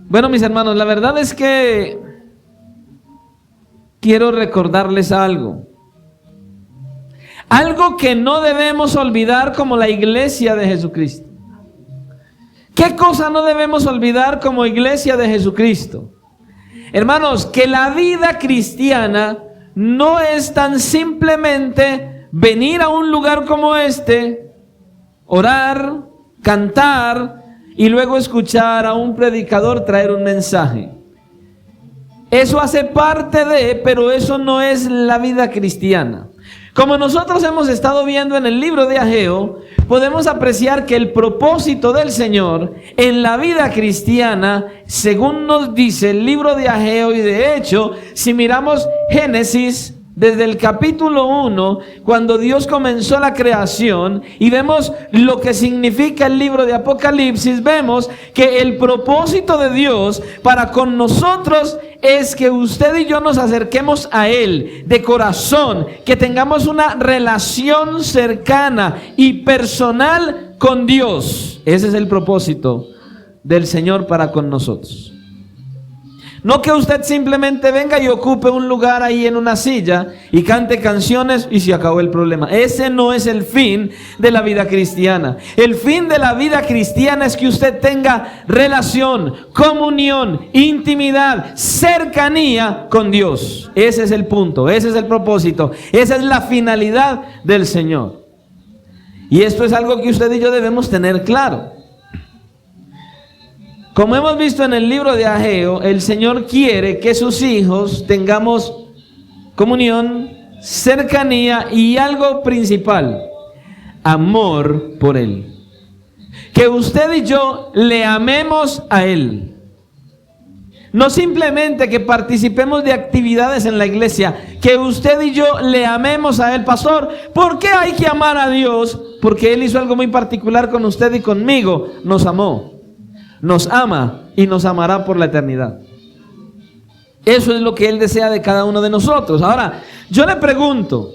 Bueno, mis hermanos, la verdad es que quiero recordarles algo. Algo que no debemos olvidar como la iglesia de Jesucristo. ¿Qué cosa no debemos olvidar como iglesia de Jesucristo? Hermanos, que la vida cristiana no es tan simplemente venir a un lugar como este, orar, cantar y luego escuchar a un predicador traer un mensaje. Eso hace parte de, pero eso no es la vida cristiana. Como nosotros hemos estado viendo en el libro de Ageo, podemos apreciar que el propósito del Señor en la vida cristiana, según nos dice el libro de Ageo, y de hecho, si miramos Génesis, desde el capítulo 1, cuando Dios comenzó la creación, y vemos lo que significa el libro de Apocalipsis, vemos que el propósito de Dios para con nosotros es que usted y yo nos acerquemos a Él de corazón, que tengamos una relación cercana y personal con Dios. Ese es el propósito del Señor para con nosotros. No que usted simplemente venga y ocupe un lugar ahí en una silla y cante canciones y se acabó el problema. Ese no es el fin de la vida cristiana. El fin de la vida cristiana es que usted tenga relación, comunión, intimidad, cercanía con Dios. Ese es el punto, ese es el propósito, esa es la finalidad del Señor. Y esto es algo que usted y yo debemos tener claro. Como hemos visto en el libro de Ageo, el Señor quiere que sus hijos tengamos comunión, cercanía y algo principal, amor por Él. Que usted y yo le amemos a Él. No simplemente que participemos de actividades en la iglesia, que usted y yo le amemos a Él. Pastor, ¿por qué hay que amar a Dios? Porque Él hizo algo muy particular con usted y conmigo, nos amó. Nos ama y nos amará por la eternidad. Eso es lo que Él desea de cada uno de nosotros. Ahora, yo le pregunto,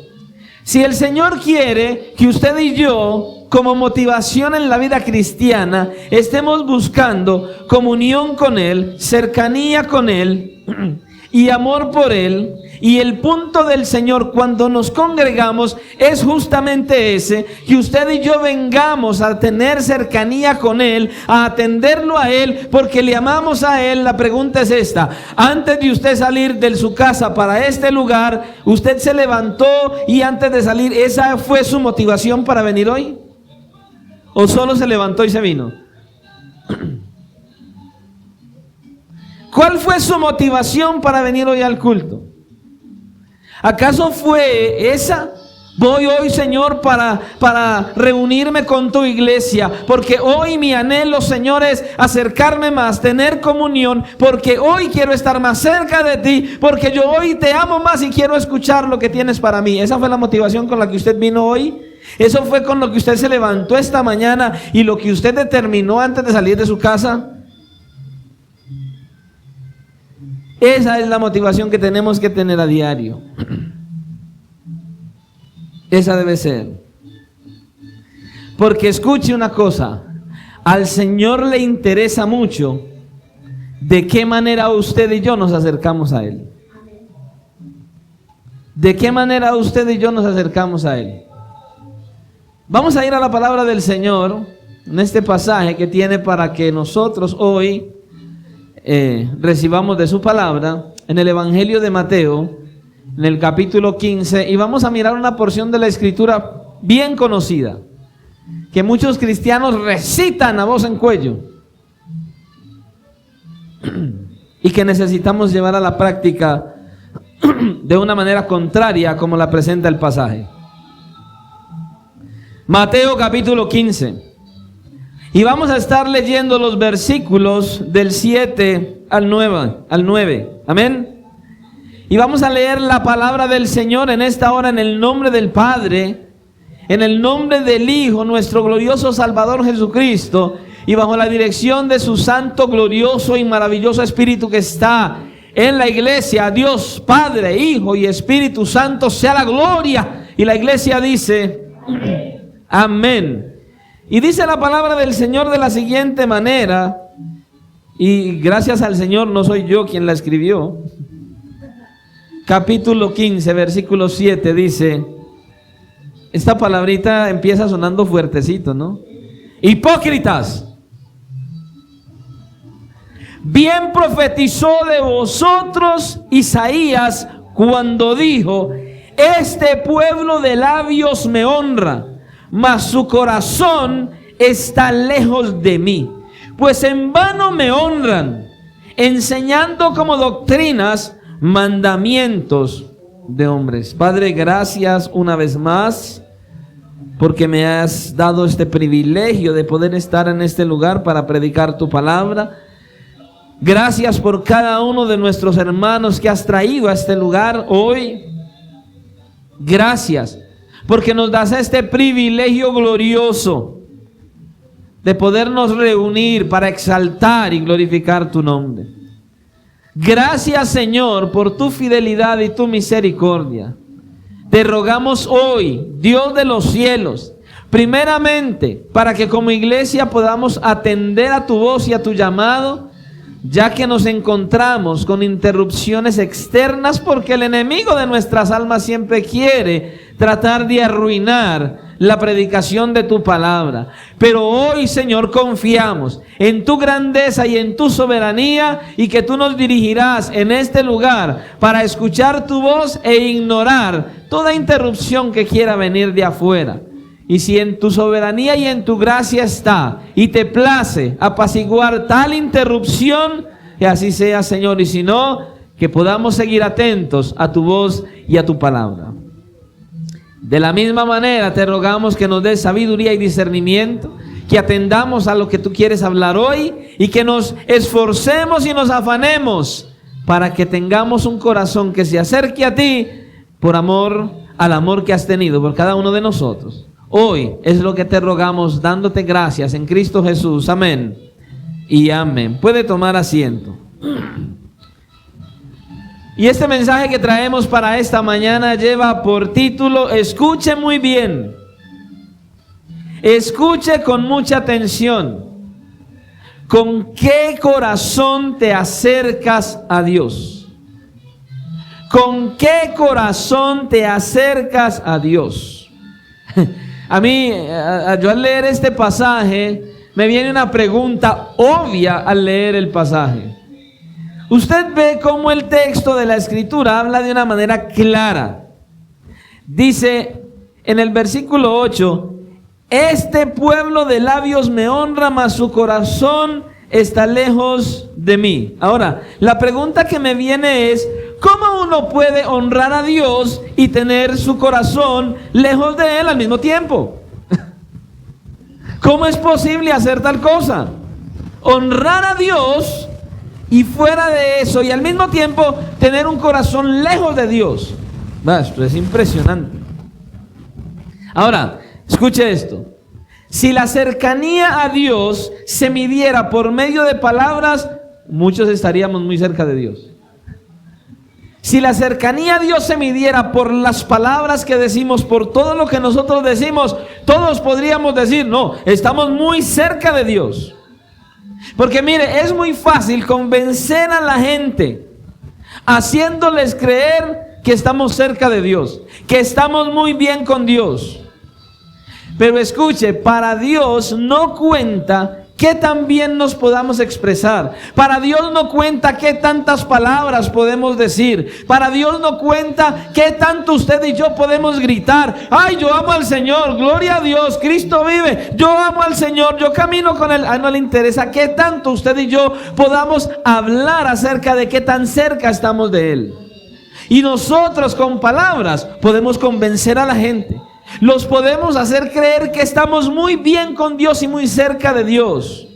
si el Señor quiere que usted y yo, como motivación en la vida cristiana, estemos buscando comunión con Él, cercanía con Él y amor por Él, y el punto del Señor cuando nos congregamos es justamente ese, que usted y yo vengamos a tener cercanía con Él, a atenderlo a Él, porque le amamos a Él. La pregunta es esta: antes de usted salir de su casa para este lugar, ¿usted se levantó y antes de salir esa fue su motivación para venir hoy? ¿O solo se levantó y se vino? ¿Cuál fue su motivación para venir hoy al culto? ¿Acaso fue esa? Voy hoy, Señor, para reunirme con tu iglesia, porque hoy mi anhelo, Señor, es acercarme más, tener comunión, porque hoy quiero estar más cerca de ti, porque yo hoy te amo más y quiero escuchar lo que tienes para mí. ¿Esa fue la motivación con la que usted vino hoy? ¿Eso fue con lo que usted se levantó esta mañana y lo que usted determinó antes de salir de su casa? Esa es la motivación que tenemos que tener a diario. Esa debe ser. Porque escuche una cosa, al Señor le interesa mucho de qué manera usted y yo nos acercamos a Él. ¿De qué manera usted y yo nos acercamos a Él? Vamos a ir a la palabra del Señor en este pasaje que tiene para que nosotros hoy recibamos de su palabra, en el Evangelio de Mateo, en el capítulo 15, y vamos a mirar una porción de la Escritura bien conocida, que muchos cristianos recitan a voz en cuello, y que necesitamos llevar a la práctica de una manera contraria como la presenta el pasaje. Mateo capítulo 15. Y vamos a estar leyendo los versículos del 7 al 9. Amén. Y vamos a leer la palabra del Señor en esta hora en el nombre del Padre, en el nombre del Hijo, nuestro glorioso Salvador Jesucristo, y bajo la dirección de su santo, glorioso y maravilloso Espíritu que está en la iglesia. Dios Padre, Hijo y Espíritu Santo sea la gloria. Y la iglesia dice amén. Y dice la palabra del Señor de la siguiente manera, y gracias al Señor no soy yo quien la escribió. Capítulo 15, versículo 7 dice, esta palabrita empieza sonando fuertecito, ¿no? Hipócritas, bien profetizó de vosotros Isaías cuando dijo, este pueblo de labios me honra, mas su corazón está lejos de mí. Pues en vano me honran, enseñando como doctrinas mandamientos de hombres. Padre, gracias una vez más porque me has dado este privilegio de poder estar en este lugar para predicar tu palabra. Gracias por cada uno de nuestros hermanos que has traído a este lugar hoy. Gracias porque nos das este privilegio glorioso de podernos reunir para exaltar y glorificar tu nombre. Gracias, Señor, por tu fidelidad y tu misericordia. Te rogamos hoy, Dios de los cielos, primeramente para que como iglesia podamos atender a tu voz y a tu llamado, ya que nos encontramos con interrupciones externas, porque el enemigo de nuestras almas siempre quiere tratar de arruinar la predicación de tu palabra. Pero hoy, Señor, confiamos en tu grandeza y en tu soberanía, y que tú nos dirigirás en este lugar para escuchar tu voz e ignorar toda interrupción que quiera venir de afuera. Y si en tu soberanía y en tu gracia está, y te place apaciguar tal interrupción, que así sea, Señor. Y si no, que podamos seguir atentos a tu voz y a tu palabra. De la misma manera te rogamos que nos des sabiduría y discernimiento, que atendamos a lo que tú quieres hablar hoy, y que nos esforcemos y nos afanemos para que tengamos un corazón que se acerque a ti por amor al amor que has tenido por cada uno de nosotros. Hoy es lo que te rogamos, dándote gracias en Cristo Jesús. Amén y amén. Puede tomar asiento. Y este mensaje que traemos para esta mañana lleva por título, escuche muy bien, escuche con mucha atención, ¿con qué corazón te acercas a Dios? ¿Con qué corazón te acercas a Dios? A mí, yo al leer este pasaje, me viene una pregunta obvia al leer el pasaje. Usted ve cómo el texto de la Escritura habla de una manera clara. Dice en el versículo 8, este pueblo de labios me honra, mas su corazón está lejos de mí. Ahora, la pregunta que me viene es, ¿cómo uno puede honrar a Dios y tener su corazón lejos de Él al mismo tiempo? ¿Cómo es posible hacer tal cosa? Honrar a Dios y fuera de eso, y al mismo tiempo tener un corazón lejos de Dios. Esto es impresionante. Ahora, escuche esto. Si la cercanía a Dios se midiera por medio de palabras, muchos estaríamos muy cerca de Dios. Si la cercanía a Dios se midiera por las palabras que decimos, por todo lo que nosotros decimos, todos podríamos decir, no, estamos muy cerca de Dios. Porque mire, es muy fácil convencer a la gente haciéndoles creer que estamos cerca de Dios, que estamos muy bien con Dios. Pero escuche, para Dios no cuenta qué tan bien nos podamos expresar. Para Dios no cuenta qué tantas palabras podemos decir. Para Dios no cuenta qué tanto usted y yo podemos gritar. Ay, yo amo al Señor, gloria a Dios, Cristo vive. Yo amo al Señor, yo camino con Él. No le interesa qué tanto usted y yo podamos hablar acerca de qué tan cerca estamos de Él. Y nosotros con palabras podemos convencer a la gente. Los podemos hacer creer que estamos muy bien con Dios y muy cerca de Dios.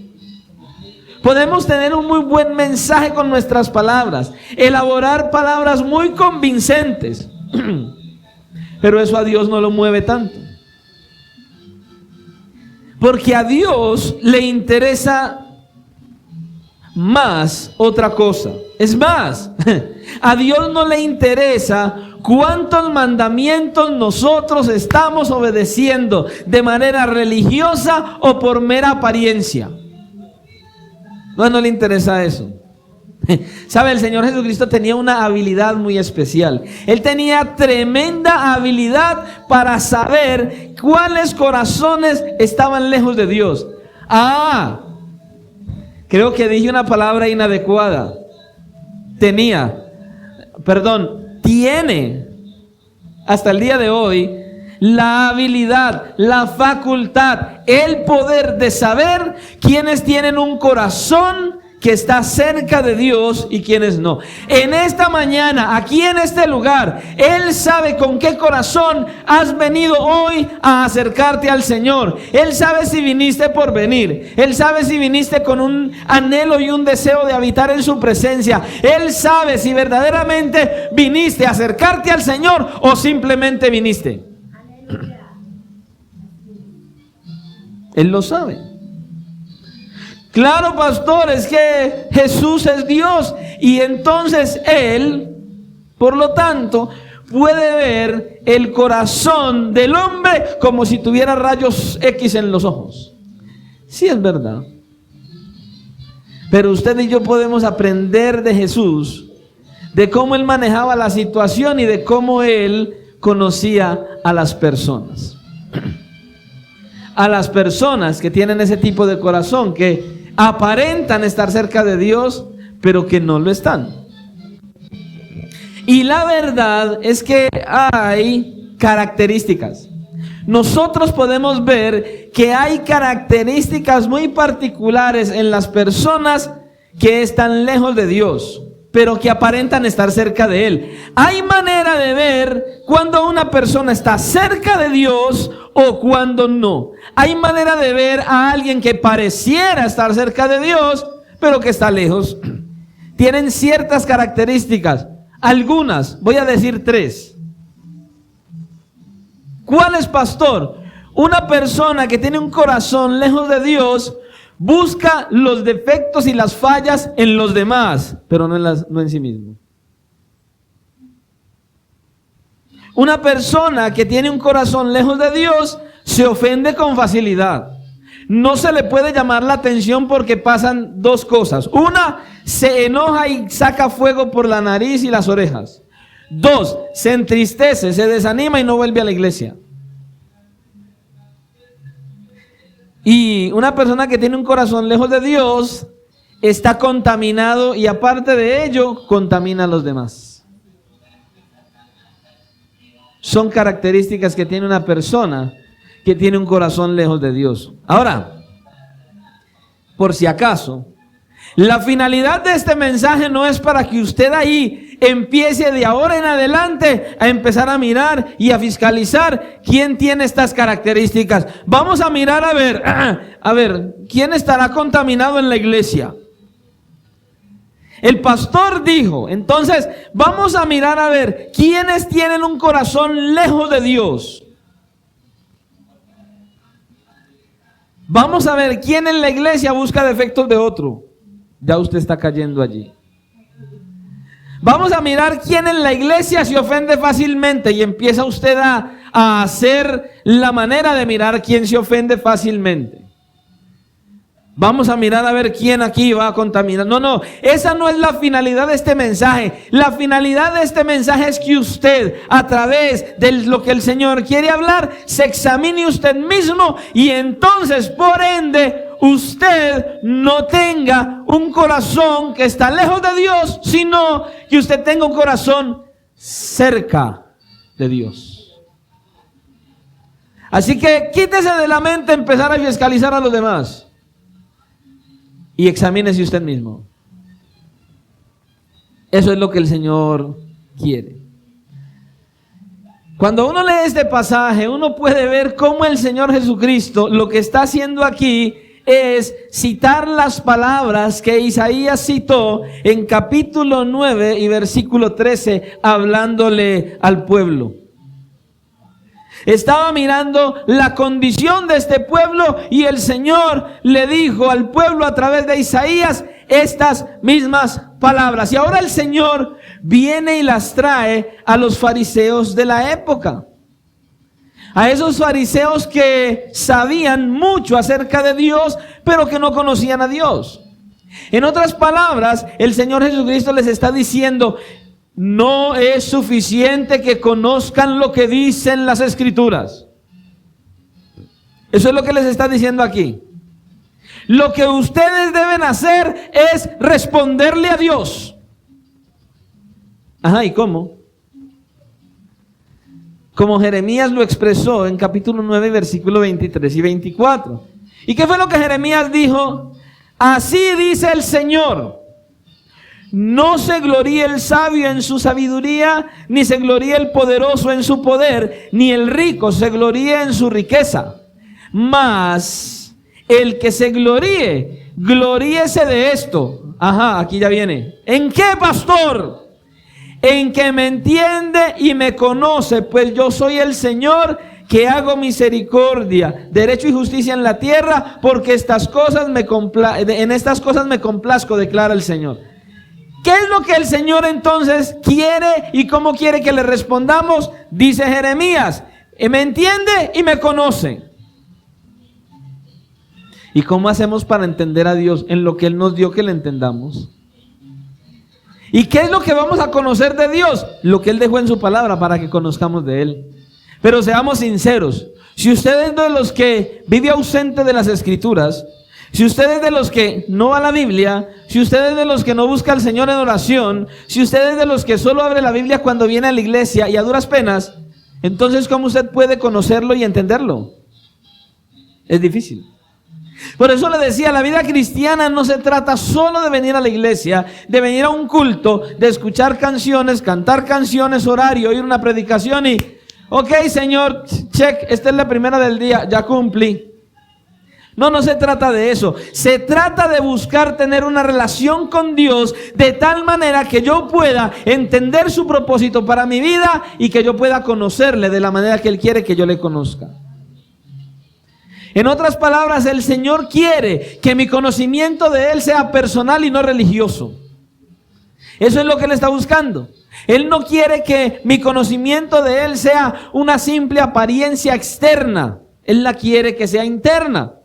Podemos tener un muy buen mensaje con nuestras palabras, elaborar palabras muy convincentes, pero eso a Dios no lo mueve tanto. Porque a Dios le interesa más otra cosa. Es más, a Dios no le interesa cuántos mandamientos nosotros estamos obedeciendo de manera religiosa o por mera apariencia. No le interesa eso. ¿Sabe? El Señor Jesucristo tenía una habilidad muy especial. Él tenía tremenda habilidad para saber cuáles corazones estaban lejos de Dios. Creo que dije una palabra inadecuada. Tiene hasta el día de hoy la habilidad, la facultad, el poder de saber quiénes tienen un corazón que está cerca de Dios y quienes no. En esta mañana, aquí en este lugar, Él sabe con qué corazón has venido hoy a acercarte al Señor. Él sabe si viniste por venir. Él sabe si viniste con un anhelo y un deseo de habitar en su presencia. Él sabe si verdaderamente viniste a acercarte al Señor o simplemente viniste. Él lo sabe. Claro, pastor, es que Jesús es Dios y entonces Él, por lo tanto, puede ver el corazón del hombre como si tuviera rayos X en los ojos. Sí, es verdad. Pero usted y yo podemos aprender de Jesús, de cómo Él manejaba la situación y de cómo Él conocía a las personas. A las personas que tienen ese tipo de corazón, que aparentan estar cerca de Dios, pero que no lo están. Y la verdad es que hay características. Nosotros podemos ver que hay características muy particulares en las personas que están lejos de Dios, pero que aparentan estar cerca de Él. Hay manera de ver cuando una persona está cerca de Dios o cuando no. Hay manera de ver a alguien que pareciera estar cerca de Dios, pero que está lejos. Tienen ciertas características. Algunas, voy a decir 3. ¿Cuál es, pastor? Una persona que tiene un corazón lejos de Dios busca los defectos y las fallas en los demás, pero no en sí mismo. Una persona que tiene un corazón lejos de Dios se ofende con facilidad. No se le puede llamar la atención porque pasan 2 cosas. Una, se enoja y saca fuego por la nariz y las orejas. 2, se entristece, se desanima y no vuelve a la iglesia. Y una persona que tiene un corazón lejos de Dios está contaminado y aparte de ello, contamina a los demás. Son características que tiene una persona que tiene un corazón lejos de Dios. Ahora, por si acaso, la finalidad de este mensaje no es para que usted ahí empiece de ahora en adelante a empezar a mirar y a fiscalizar quién tiene estas características. Vamos a mirar a ver, ¿quién estará contaminado en la iglesia? El pastor dijo, entonces vamos a mirar a ver quiénes tienen un corazón lejos de Dios. Vamos a ver quién en la iglesia busca defectos de otro. Ya usted está cayendo allí. Vamos a mirar quién en la iglesia se ofende fácilmente y empieza usted a hacer la manera de mirar quién se ofende fácilmente. Vamos a mirar a ver quién aquí va a contaminar. No, esa no es la finalidad de este mensaje. La finalidad de este mensaje es que usted, a través de lo que el Señor quiere hablar, se examine usted mismo y entonces, por ende, usted no tenga un corazón que está lejos de Dios, sino que usted tenga un corazón cerca de Dios. Así que quítese de la mente empezar a fiscalizar a los demás. Y examínese usted mismo. Eso es lo que el Señor quiere. Cuando uno lee este pasaje, uno puede ver cómo el Señor Jesucristo lo que está haciendo aquí es citar las palabras que Isaías citó en capítulo 9 y versículo 13, hablándole al pueblo. Estaba mirando la condición de este pueblo y el Señor le dijo al pueblo a través de Isaías estas mismas palabras. Y ahora el Señor viene y las trae a los fariseos de la época. A esos fariseos que sabían mucho acerca de Dios, pero que no conocían a Dios. En otras palabras, el Señor Jesucristo les está diciendo, no es suficiente que conozcan lo que dicen las Escrituras. Eso es lo que les está diciendo aquí. Lo que ustedes deben hacer es responderle a Dios. Ajá, ¿y cómo? Como Jeremías lo expresó en capítulo 9, versículo 23 y 24. ¿Y qué fue lo que Jeremías dijo? Así dice el Señor: no se gloríe el sabio en su sabiduría, ni se gloríe el poderoso en su poder, ni el rico se gloríe en su riqueza. Mas el que se gloríe, gloríese de esto. Ajá, aquí ya viene. ¿En qué, pastor? En que me entiende y me conoce, pues yo soy el Señor, que hago misericordia, derecho y justicia en la tierra, porque en estas cosas me complazco, declara el Señor. ¿Qué es lo que el Señor entonces quiere y cómo quiere que le respondamos? Dice Jeremías, me entiende y me conoce. ¿Y cómo hacemos para entender a Dios en lo que Él nos dio que le entendamos? ¿Y qué es lo que vamos a conocer de Dios? Lo que Él dejó en su palabra para que conozcamos de Él. Pero seamos sinceros, si usted es de los que vive ausente de las Escrituras, si usted es de los que no va a la Biblia, si usted es de los que no busca al Señor en oración, si usted es de los que solo abre la Biblia cuando viene a la iglesia y a duras penas, entonces ¿cómo usted puede conocerlo y entenderlo? Es difícil. Por eso le decía, la vida cristiana no se trata solo de venir a la iglesia, de venir a un culto, de escuchar canciones, cantar canciones, orar y oír una predicación y, ok, Señor, check, esta es la primera del día, ya cumplí. No se trata de eso. Se trata de buscar tener una relación con Dios de tal manera que yo pueda entender su propósito para mi vida y que yo pueda conocerle de la manera que Él quiere que yo le conozca. En otras palabras, el Señor quiere que mi conocimiento de Él sea personal y no religioso. Eso es lo que Él está buscando. Él no quiere que mi conocimiento de Él sea una simple apariencia externa. Él la quiere que sea interna.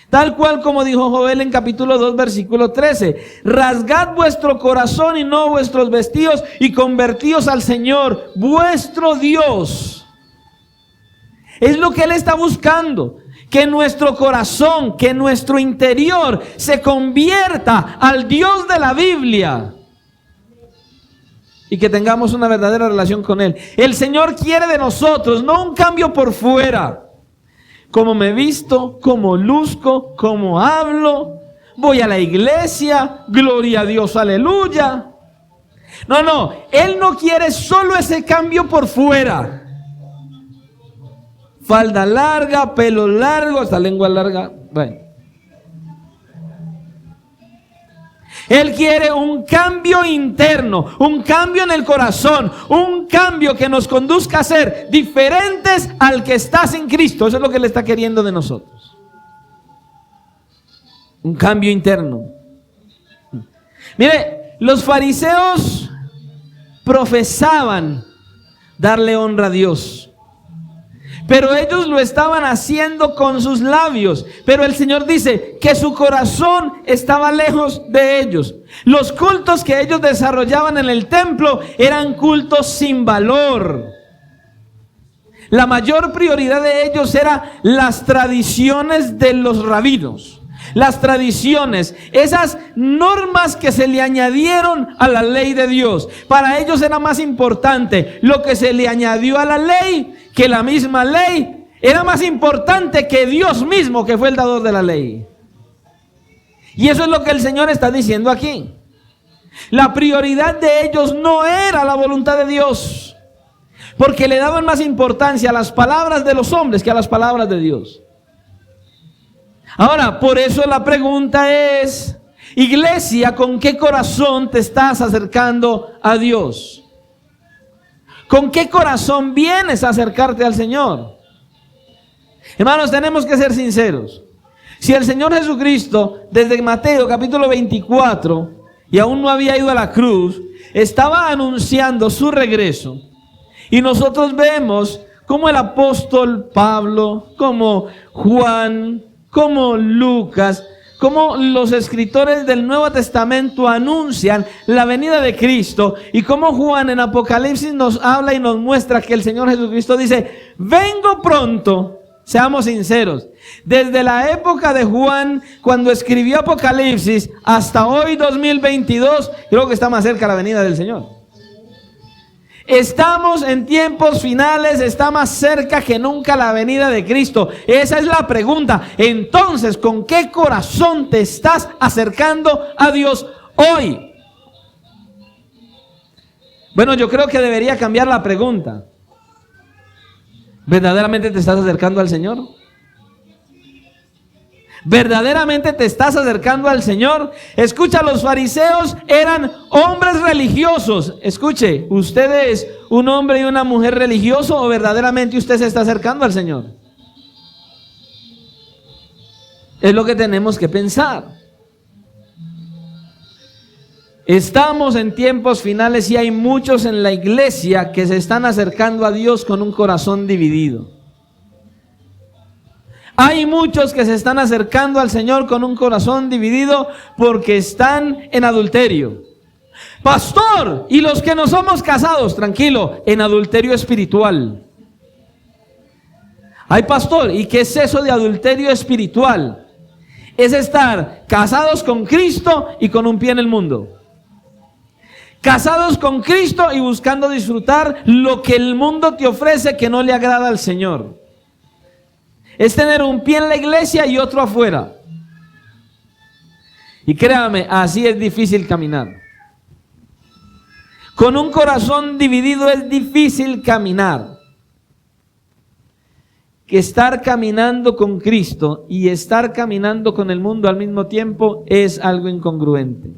Tal cual como dijo Joel en capítulo 2, versículo 13. Rasgad vuestro corazón y no vuestros vestidos y convertíos al Señor, vuestro Dios. Es lo que Él está buscando. Que nuestro corazón, que nuestro interior se convierta al Dios de la Biblia. Y que tengamos una verdadera relación con Él. El Señor quiere de nosotros, no un cambio por fuera. Cómo me visto, cómo luzco, cómo hablo. Voy a la iglesia, gloria a Dios, aleluya. No, Él no quiere solo ese cambio por fuera. Falda larga, pelo largo, hasta lengua larga. Bueno. Él quiere un cambio interno, un cambio en el corazón, un cambio que nos conduzca a ser diferentes al que está sin Cristo. Eso es lo que Él está queriendo de nosotros. Un cambio interno. Mire, los fariseos profesaban darle honra a Dios. Pero ellos lo estaban haciendo con sus labios. Pero el Señor dice que su corazón estaba lejos de ellos. Los cultos que ellos desarrollaban en el templo eran cultos sin valor. La mayor prioridad de ellos era las tradiciones de los rabinos. Las tradiciones, esas normas que se le añadieron a la ley de Dios. Para ellos era más importante lo que se le añadió a la ley que la misma ley. Era más importante que Dios mismo, que fue el dador de la ley. Y eso es lo que el Señor está diciendo aquí. La prioridad de ellos no era la voluntad de Dios, porque le daban más importancia a las palabras de los hombres que a las palabras de Dios. Ahora, por eso la pregunta es, iglesia, ¿con qué corazón te estás acercando a Dios? ¿Con qué corazón vienes a acercarte al Señor? Hermanos, tenemos que ser sinceros. Si el Señor Jesucristo, desde Mateo capítulo 24, y aún no había ido a la cruz, estaba anunciando su regreso, y nosotros vemos como el apóstol Pablo, como Juan, como Lucas, cómo los escritores del Nuevo Testamento anuncian la venida de Cristo y cómo Juan en Apocalipsis nos habla y nos muestra que el Señor Jesucristo dice, vengo pronto. Seamos sinceros, desde la época de Juan, cuando escribió Apocalipsis, hasta hoy 2022, creo que está más cerca la venida del Señor. Estamos en tiempos finales, está más cerca que nunca la venida de Cristo. Esa es la pregunta. Entonces, ¿con qué corazón te estás acercando a Dios hoy? Bueno, yo creo que debería cambiar la pregunta. ¿Verdaderamente te estás acercando al Señor? ¿Verdaderamente te estás acercando al Señor? Escucha, los fariseos eran hombres religiosos. Escuche, ¿usted es un hombre y una mujer religioso o verdaderamente usted se está acercando al Señor? Es lo que tenemos que pensar. Estamos en tiempos finales y hay muchos en la iglesia que se están acercando a Dios con un corazón dividido. Hay muchos que se están acercando al Señor con un corazón dividido porque están en adulterio. Pastor, y los que no somos casados, tranquilo, en adulterio espiritual. Ay, pastor, ¿y qué es eso de adulterio espiritual? Es estar casados con Cristo y con un pie en el mundo. Casados con Cristo y buscando disfrutar lo que el mundo te ofrece que no le agrada al Señor. Es tener un pie en la iglesia y otro afuera. Y créame, así es difícil caminar. Con un corazón dividido es difícil caminar. Que estar caminando con Cristo y estar caminando con el mundo al mismo tiempo es algo incongruente.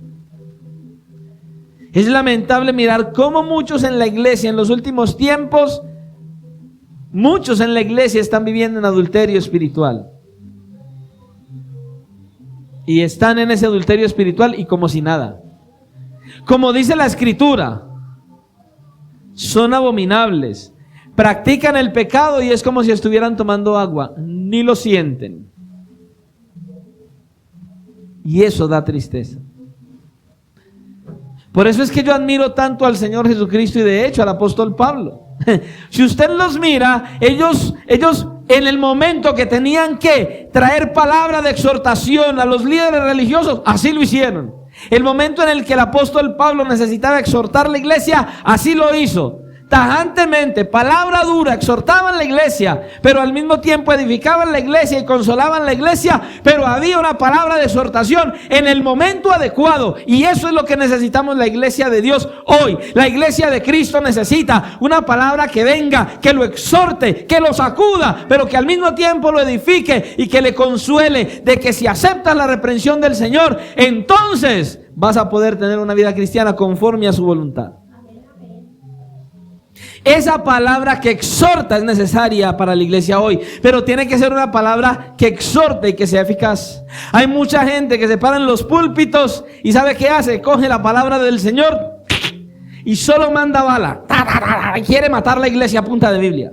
Es lamentable mirar cómo muchos en la iglesia en los últimos tiempos, muchos en la iglesia están viviendo en adulterio espiritual. Y están en ese adulterio espiritual y como si nada. Como dice la Escritura, son abominables. Practican el pecado y es como si estuvieran tomando agua. Ni lo sienten. Y eso da tristeza. Por eso es que yo admiro tanto al Señor Jesucristo y de hecho al apóstol Pablo. Si usted los mira, ellos en el momento que tenían que traer palabra de exhortación a los líderes religiosos, así lo hicieron. El momento en el que el apóstol Pablo necesitaba exhortar la iglesia, así lo hizo. Tajantemente, palabra dura, exhortaban la iglesia, pero al mismo tiempo edificaban la iglesia y consolaban la iglesia, pero había una palabra de exhortación en el momento adecuado, y eso es lo que necesitamos la iglesia de Dios hoy. La iglesia de Cristo necesita una palabra que venga, que lo exhorte, que lo sacuda, pero que al mismo tiempo lo edifique y que le consuele de que si aceptas la reprensión del Señor, entonces vas a poder tener una vida cristiana conforme a su voluntad. Esa palabra que exhorta es necesaria para la iglesia hoy, pero tiene que ser una palabra que exhorte y que sea eficaz. Hay mucha gente que se para en los púlpitos y ¿sabe qué hace? Coge la palabra del Señor y solo manda bala. Quiere matar la iglesia a punta de Biblia.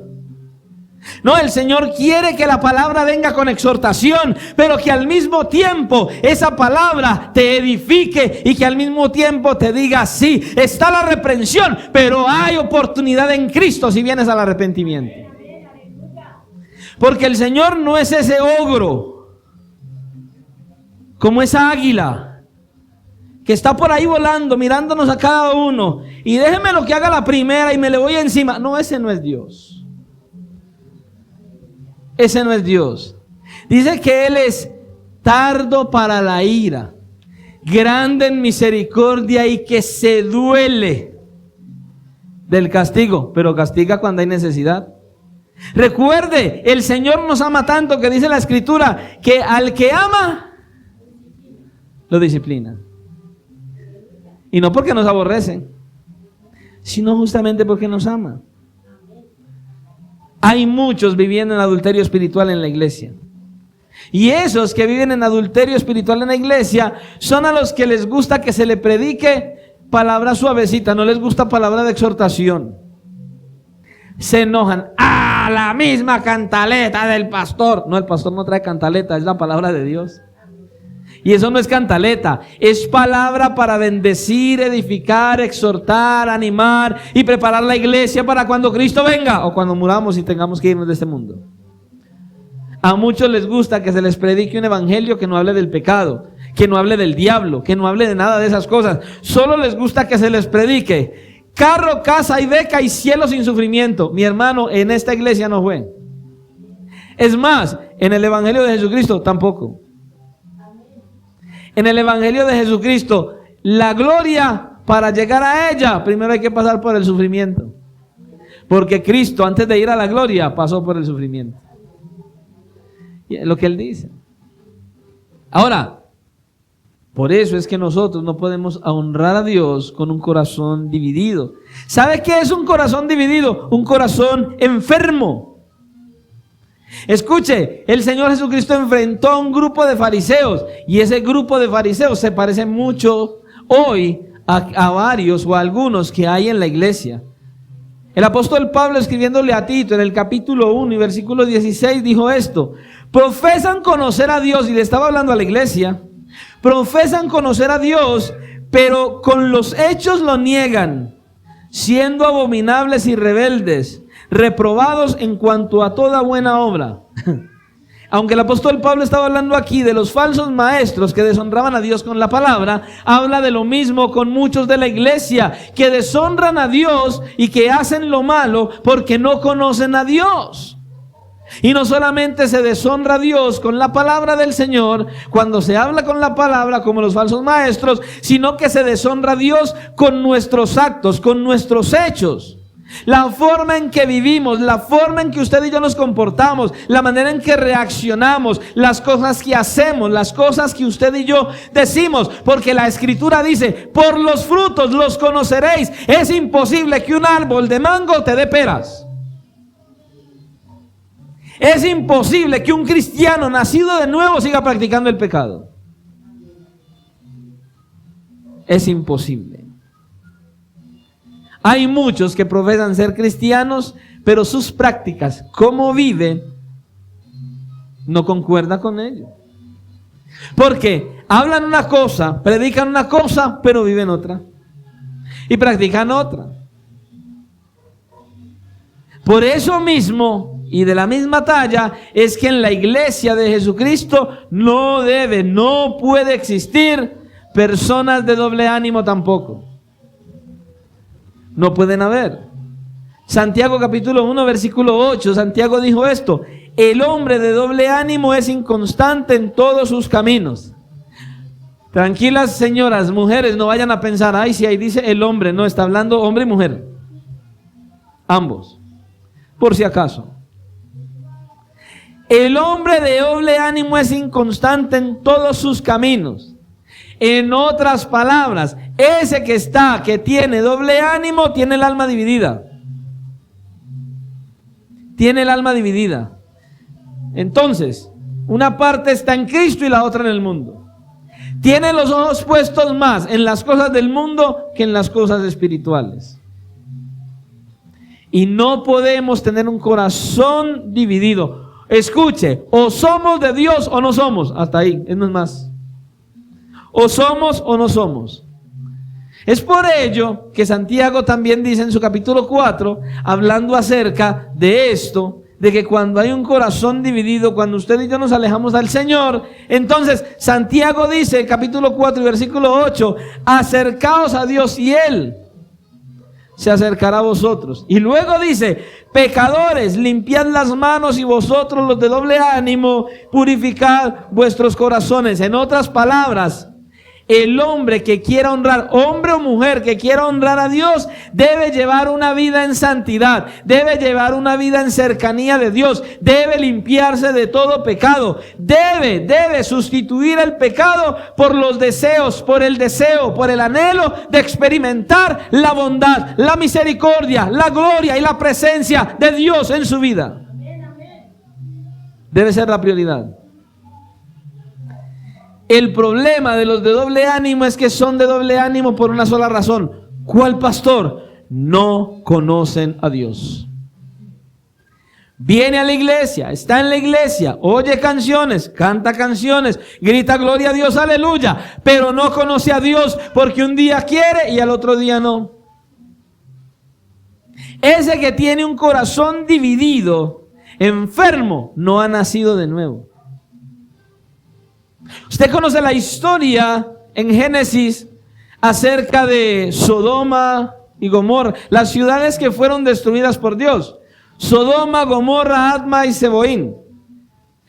No, el Señor quiere que la palabra venga con exhortación, pero que al mismo tiempo esa palabra te edifique y que al mismo tiempo te diga, sí, está la reprensión, pero hay oportunidad en Cristo si vienes al arrepentimiento. Porque el Señor no es ese ogro, como esa águila que está por ahí volando, mirándonos a cada uno, y déjeme lo que haga la primera y me le voy encima. No, ese no es Dios. Ese no es Dios. Dice que Él es tardo para la ira, grande en misericordia y que se duele del castigo, pero castiga cuando hay necesidad. Recuerde, el Señor nos ama tanto que dice la Escritura que al que ama, lo disciplina. Y no porque nos aborrece, sino justamente porque nos ama. Hay muchos viviendo en adulterio espiritual en la iglesia. Y esos que viven en adulterio espiritual en la iglesia son a los que les gusta que se le predique palabra suavecita, no les gusta palabra de exhortación. Se enojan. ¡Ah, la misma cantaleta del pastor! No, el pastor no trae cantaleta, es la palabra de Dios. Y eso no es cantaleta, es palabra para bendecir, edificar, exhortar, animar y preparar la iglesia para cuando Cristo venga o cuando muramos y tengamos que irnos de este mundo. A muchos les gusta que se les predique un evangelio que no hable del pecado, que no hable del diablo, que no hable de nada de esas cosas. Solo les gusta que se les predique carro, casa y beca y cielo sin sufrimiento. Mi hermano, en esta iglesia no fue. Es más, en el evangelio de Jesucristo tampoco. En el evangelio de Jesucristo, la gloria, para llegar a ella, primero hay que pasar por el sufrimiento. Porque Cristo, antes de ir a la gloria, pasó por el sufrimiento. Y es lo que Él dice. Ahora, por eso es que nosotros no podemos honrar a Dios con un corazón dividido. ¿Sabe qué es un corazón dividido? Un corazón enfermo. Escuche, el Señor Jesucristo enfrentó a un grupo de fariseos y ese grupo de fariseos se parece mucho hoy a varios o a algunos que hay en la iglesia. El apóstol Pablo, escribiéndole a Tito en el capítulo 1 y versículo 16, dijo esto: profesan conocer a Dios, y le estaba hablando a la iglesia, profesan conocer a Dios, pero con los hechos lo niegan, siendo abominables y rebeldes, reprobados en cuanto a toda buena obra. Aunque el apóstol Pablo estaba hablando aquí de los falsos maestros que deshonraban a Dios con la palabra, habla de lo mismo con muchos de la iglesia que deshonran a Dios y que hacen lo malo porque no conocen a Dios. Y no solamente se deshonra a Dios con la palabra del Señor, cuando se habla con la palabra como los falsos maestros, sino que se deshonra a Dios con nuestros actos, con nuestros hechos. La forma en que vivimos, la forma en que usted y yo nos comportamos, la manera en que reaccionamos, las cosas que hacemos, las cosas que usted y yo decimos, porque la Escritura dice: por los frutos los conoceréis. Es imposible que un árbol de mango te dé peras. Es imposible que un cristiano nacido de nuevo siga practicando el pecado. Es imposible. Hay muchos que profesan ser cristianos, pero sus prácticas, cómo viven, no concuerda con ello. Porque hablan una cosa, predican una cosa, pero viven otra. Y practican otra. Por eso mismo, y de la misma talla, es que en la iglesia de Jesucristo no puede existir personas de doble ánimo tampoco. No pueden haber. Santiago capítulo 1 versículo 8, Santiago dijo esto: el hombre de doble ánimo es inconstante en todos sus caminos. Tranquilas señoras, mujeres, no vayan a pensar: ay, si ahí dice el hombre. No, está hablando hombre y mujer, ambos, por si acaso. El hombre de doble ánimo es inconstante en todos sus caminos. En otras palabras, ese que tiene doble ánimo, tiene el alma dividida. Tiene el alma dividida. Entonces, una parte está en Cristo y la otra en el mundo. Tiene los ojos puestos más en las cosas del mundo que en las cosas espirituales. Y no podemos tener un corazón dividido. Escuche, o somos de Dios o no somos. Hasta ahí, no es más. O somos o no somos. Es por ello que Santiago también dice en su capítulo 4, hablando acerca de esto, de que cuando hay un corazón dividido, cuando usted y yo nos alejamos del Señor, entonces Santiago dice, capítulo 4 y versículo 8, acercaos a Dios y Él se acercará a vosotros. Y luego dice, pecadores, limpiad las manos, y vosotros los de doble ánimo, purificad vuestros corazones. En otras palabras, el hombre que quiera honrar, hombre o mujer que quiera honrar a Dios, debe llevar una vida en santidad, debe llevar una vida en cercanía de Dios, debe limpiarse de todo pecado, debe sustituir el pecado por los deseos, por el anhelo de experimentar la bondad, la misericordia, la gloria y la presencia de Dios en su vida. Debe ser la prioridad. El problema de los de doble ánimo es que son de doble ánimo por una sola razón. ¿Cuál, pastor? No conocen a Dios. viene a la iglesia, está en la iglesia, oye canciones, canta canciones, grita gloria a Dios, aleluya, pero no conoce a Dios porque un día quiere y al otro día no. Ese que tiene un corazón dividido, enfermo, no ha nacido de nuevo. Usted conoce la historia en Génesis acerca de Sodoma y Gomorra, las ciudades que fueron destruidas por Dios. Sodoma, Gomorra, Adma y Zeboín.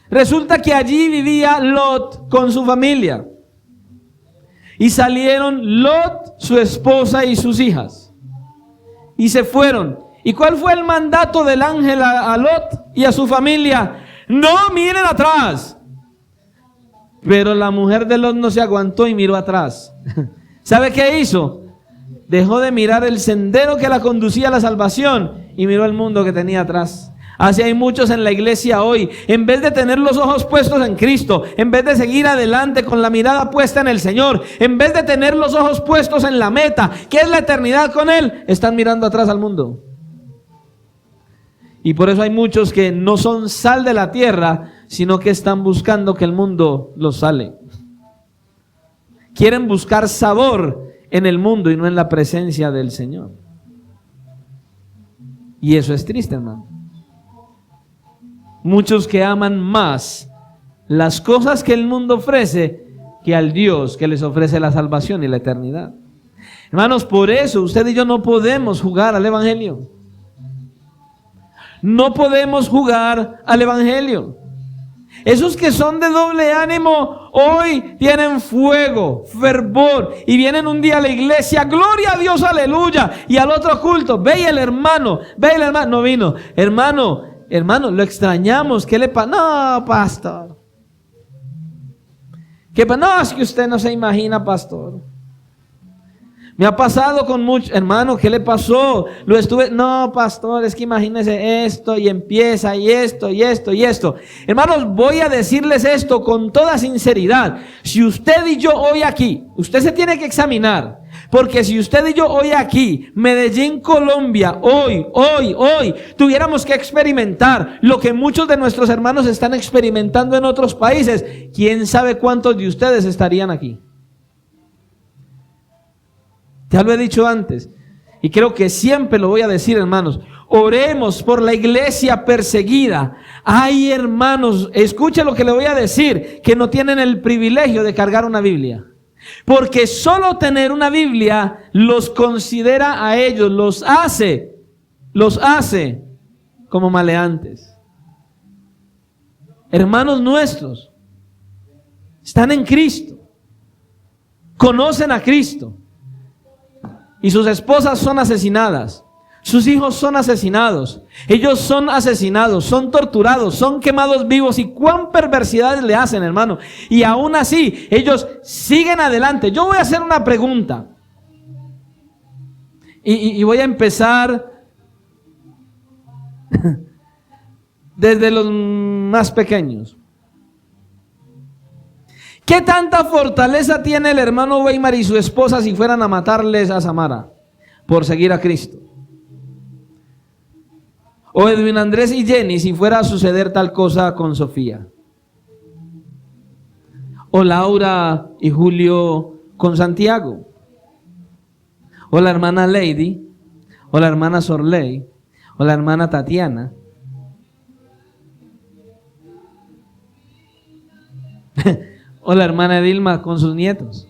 Resulta que allí vivía Lot con su familia. Y salieron Lot, su esposa y sus hijas. Y se fueron. ¿Y cuál fue el mandato del ángel a Lot y a su familia? No miren atrás. Pero la mujer de Lot no se aguantó y miró atrás. ¿Sabe qué hizo? Dejó de mirar el sendero que la conducía a la salvación y miró el mundo que tenía atrás. Así hay muchos en la iglesia hoy. En vez de tener los ojos puestos en Cristo, en vez de seguir adelante con la mirada puesta en el Señor, en vez de tener los ojos puestos en la meta, que es la eternidad con Él, están mirando atrás al mundo. Y por eso hay muchos que no son sal de la tierra, sino que están buscando que el mundo los sale. Quieren buscar sabor en el mundo y no en la presencia del Señor. Y eso es triste, hermano. Muchos que aman más las cosas que el mundo ofrece que al Dios que les ofrece la salvación y la eternidad. Hermanos, por eso usted y yo no podemos jugar al Evangelio. No podemos jugar al Evangelio. Esos que son de doble ánimo hoy tienen fuego, fervor y vienen un día a la iglesia, gloria a Dios, aleluya, y al otro culto, ve el hermano, no vino, hermano, lo extrañamos, ¿qué le pasa? No, pastor. ¿Qué pasa? No, es que usted no se imagina, pastor. Me ha pasado con muchos, hermano, ¿qué le pasó? No, pastor, es que imagínese esto y empieza y esto y esto y esto. Hermanos, voy a decirles esto con toda sinceridad. Si usted y yo hoy aquí, usted se tiene que examinar, porque si usted y yo hoy aquí, Medellín, Colombia, hoy, tuviéramos que experimentar lo que muchos de nuestros hermanos están experimentando en otros países, ¿quién sabe cuántos de ustedes estarían aquí? Ya lo he dicho antes y creo que siempre lo voy a decir, hermanos. Oremos por la iglesia perseguida. Hay hermanos, escuche lo que le voy a decir, que no tienen el privilegio de cargar una Biblia. Porque solo tener una Biblia los considera a ellos, los hace como maleantes. Hermanos nuestros, están en Cristo, conocen a Cristo. Y sus esposas son asesinadas, sus hijos son asesinados, ellos son asesinados, son torturados, son quemados vivos. Y cuán perversidades le hacen, hermano. Y aún así, ellos siguen adelante. Yo voy a hacer una pregunta. Y voy a empezar desde los más pequeños. ¿Qué tanta fortaleza tiene el hermano Weimar y su esposa si fueran a matarles a Samara por seguir a Cristo? O Edwin Andrés y Jenny si fuera a suceder tal cosa con Sofía. O Laura y Julio con Santiago. O la hermana Lady, o la hermana Sorley, o la hermana Tatiana. O la hermana Dilma con sus nietos.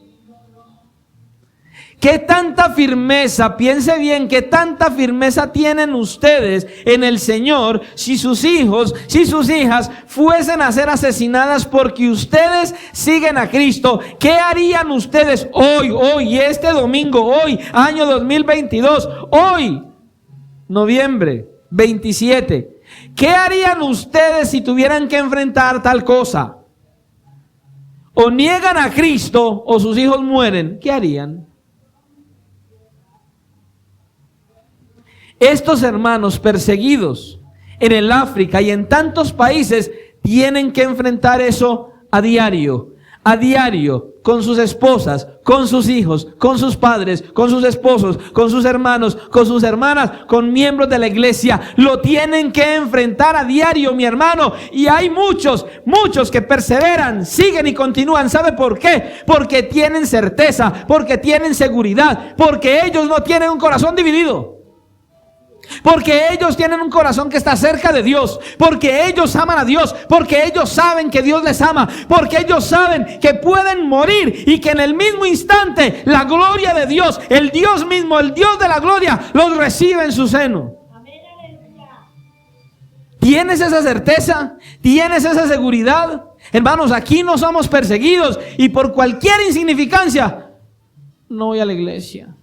¿Qué tanta firmeza, piense bien, qué tanta firmeza tienen ustedes en el Señor si sus hijos, si sus hijas fuesen a ser asesinadas porque ustedes siguen a Cristo? ¿Qué harían ustedes hoy, este domingo, hoy, año 2022, hoy, noviembre 27? ¿Qué harían ustedes si tuvieran que enfrentar tal cosa? O niegan a Cristo o sus hijos mueren. ¿Qué harían? Estos hermanos perseguidos en el África y en tantos países tienen que enfrentar eso a diario. a diario con sus esposas, con sus hijos, con sus padres, con sus esposos, con sus hermanos, con sus hermanas, con miembros de la iglesia. Lo tienen que enfrentar a diario, mi hermano. Y hay muchos que perseveran, siguen y continúan. ¿Sabe por qué? Porque tienen certeza, porque tienen seguridad, porque ellos no tienen un corazón dividido. Porque ellos tienen un corazón que está cerca de Dios, porque ellos aman a Dios, porque ellos saben que Dios les ama, porque ellos saben que pueden morir y que en el mismo instante la gloria de Dios, el Dios mismo, el Dios de la gloria, los recibe en su seno. ¿Tienes esa certeza? ¿Tienes esa seguridad? Hermanos, aquí no somos perseguidos y por cualquier insignificancia no voy a la iglesia.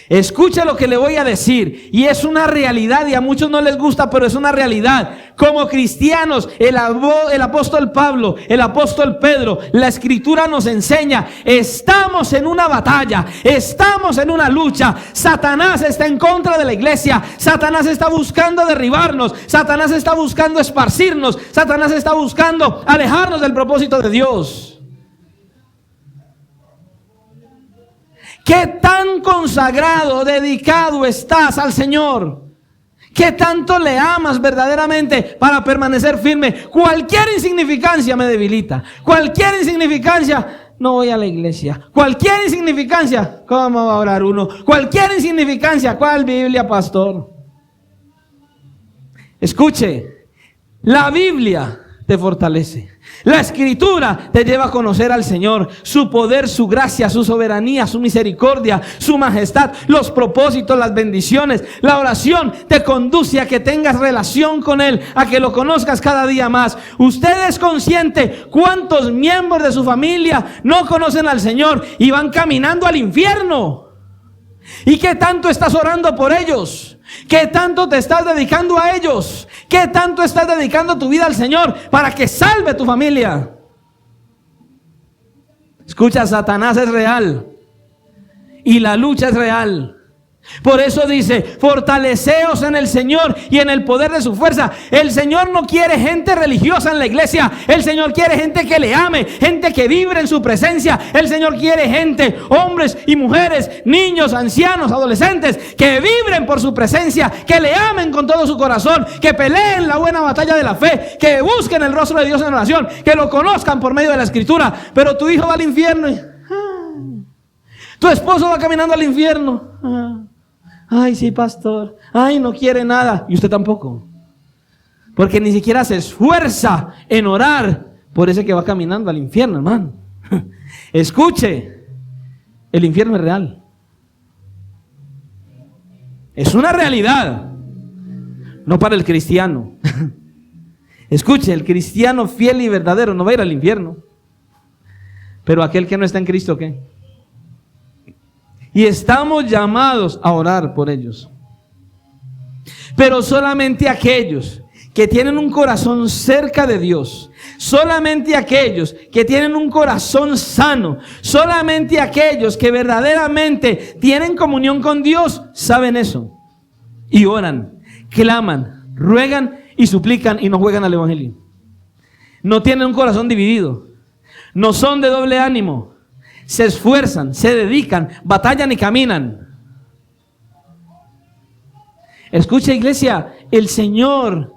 Escuche lo que le voy a decir, y es una realidad, y a muchos no les gusta, pero es una realidad. Como cristianos, el apóstol Pablo, el apóstol Pedro, la escritura nos enseña, estamos en una batalla, estamos en una lucha. Satanás está en contra de la iglesia, Satanás está buscando derribarnos, Satanás está buscando esparcirnos, Satanás está buscando alejarnos del propósito de Dios. ¿Qué tan consagrado, dedicado estás al Señor? ¿Qué tanto le amas verdaderamente para permanecer firme? Cualquier insignificancia me debilita. Cualquier insignificancia, no voy a la iglesia. Cualquier insignificancia, ¿cómo va a orar uno? Cualquier insignificancia, ¿cuál Biblia, pastor? Escuche, la Biblia te fortalece. La escritura te lleva a conocer al Señor, su poder, su gracia, su soberanía, su misericordia, su majestad, los propósitos, las bendiciones. La oración te conduce a que tengas relación con Él, a que lo conozcas cada día más. Usted es consciente cuántos miembros de su familia no conocen al Señor y van caminando al infierno. ¿Y qué tanto estás orando por ellos? ¿Qué tanto te estás dedicando a ellos? ¿Qué tanto estás dedicando tu vida al Señor para que salve tu familia? Escucha, Satanás es real y la lucha es real. Por eso dice, fortaleceos en el Señor y en el poder de su fuerza. El Señor no quiere gente religiosa en la iglesia. El Señor quiere gente que le ame, gente que vibre en su presencia. El Señor quiere gente, hombres y mujeres, niños, ancianos, adolescentes, que vibren por su presencia, que le amen con todo su corazón, que peleen la buena batalla de la fe, que busquen el rostro de Dios en oración, que lo conozcan por medio de la escritura. Pero tu hijo va al infierno y tu esposo va caminando al infierno. Ay, sí, pastor. Ay, no quiere nada. Y usted tampoco. Porque ni siquiera se esfuerza en orar por ese que va caminando al infierno, hermano. Escuche, el infierno es real. Es una realidad. No para el cristiano. Escuche, el cristiano fiel y verdadero no va a ir al infierno. Pero aquel que no está en Cristo, ¿qué? Y estamos llamados a orar por ellos. Pero solamente aquellos que tienen un corazón cerca de Dios, solamente aquellos que tienen un corazón sano, solamente aquellos que verdaderamente tienen comunión con Dios, saben eso. Y oran, claman, ruegan y suplican y no juegan al evangelio. No tienen un corazón dividido. No son de doble ánimo. Se esfuerzan, se dedican, batallan y caminan. Escucha, iglesia, el Señor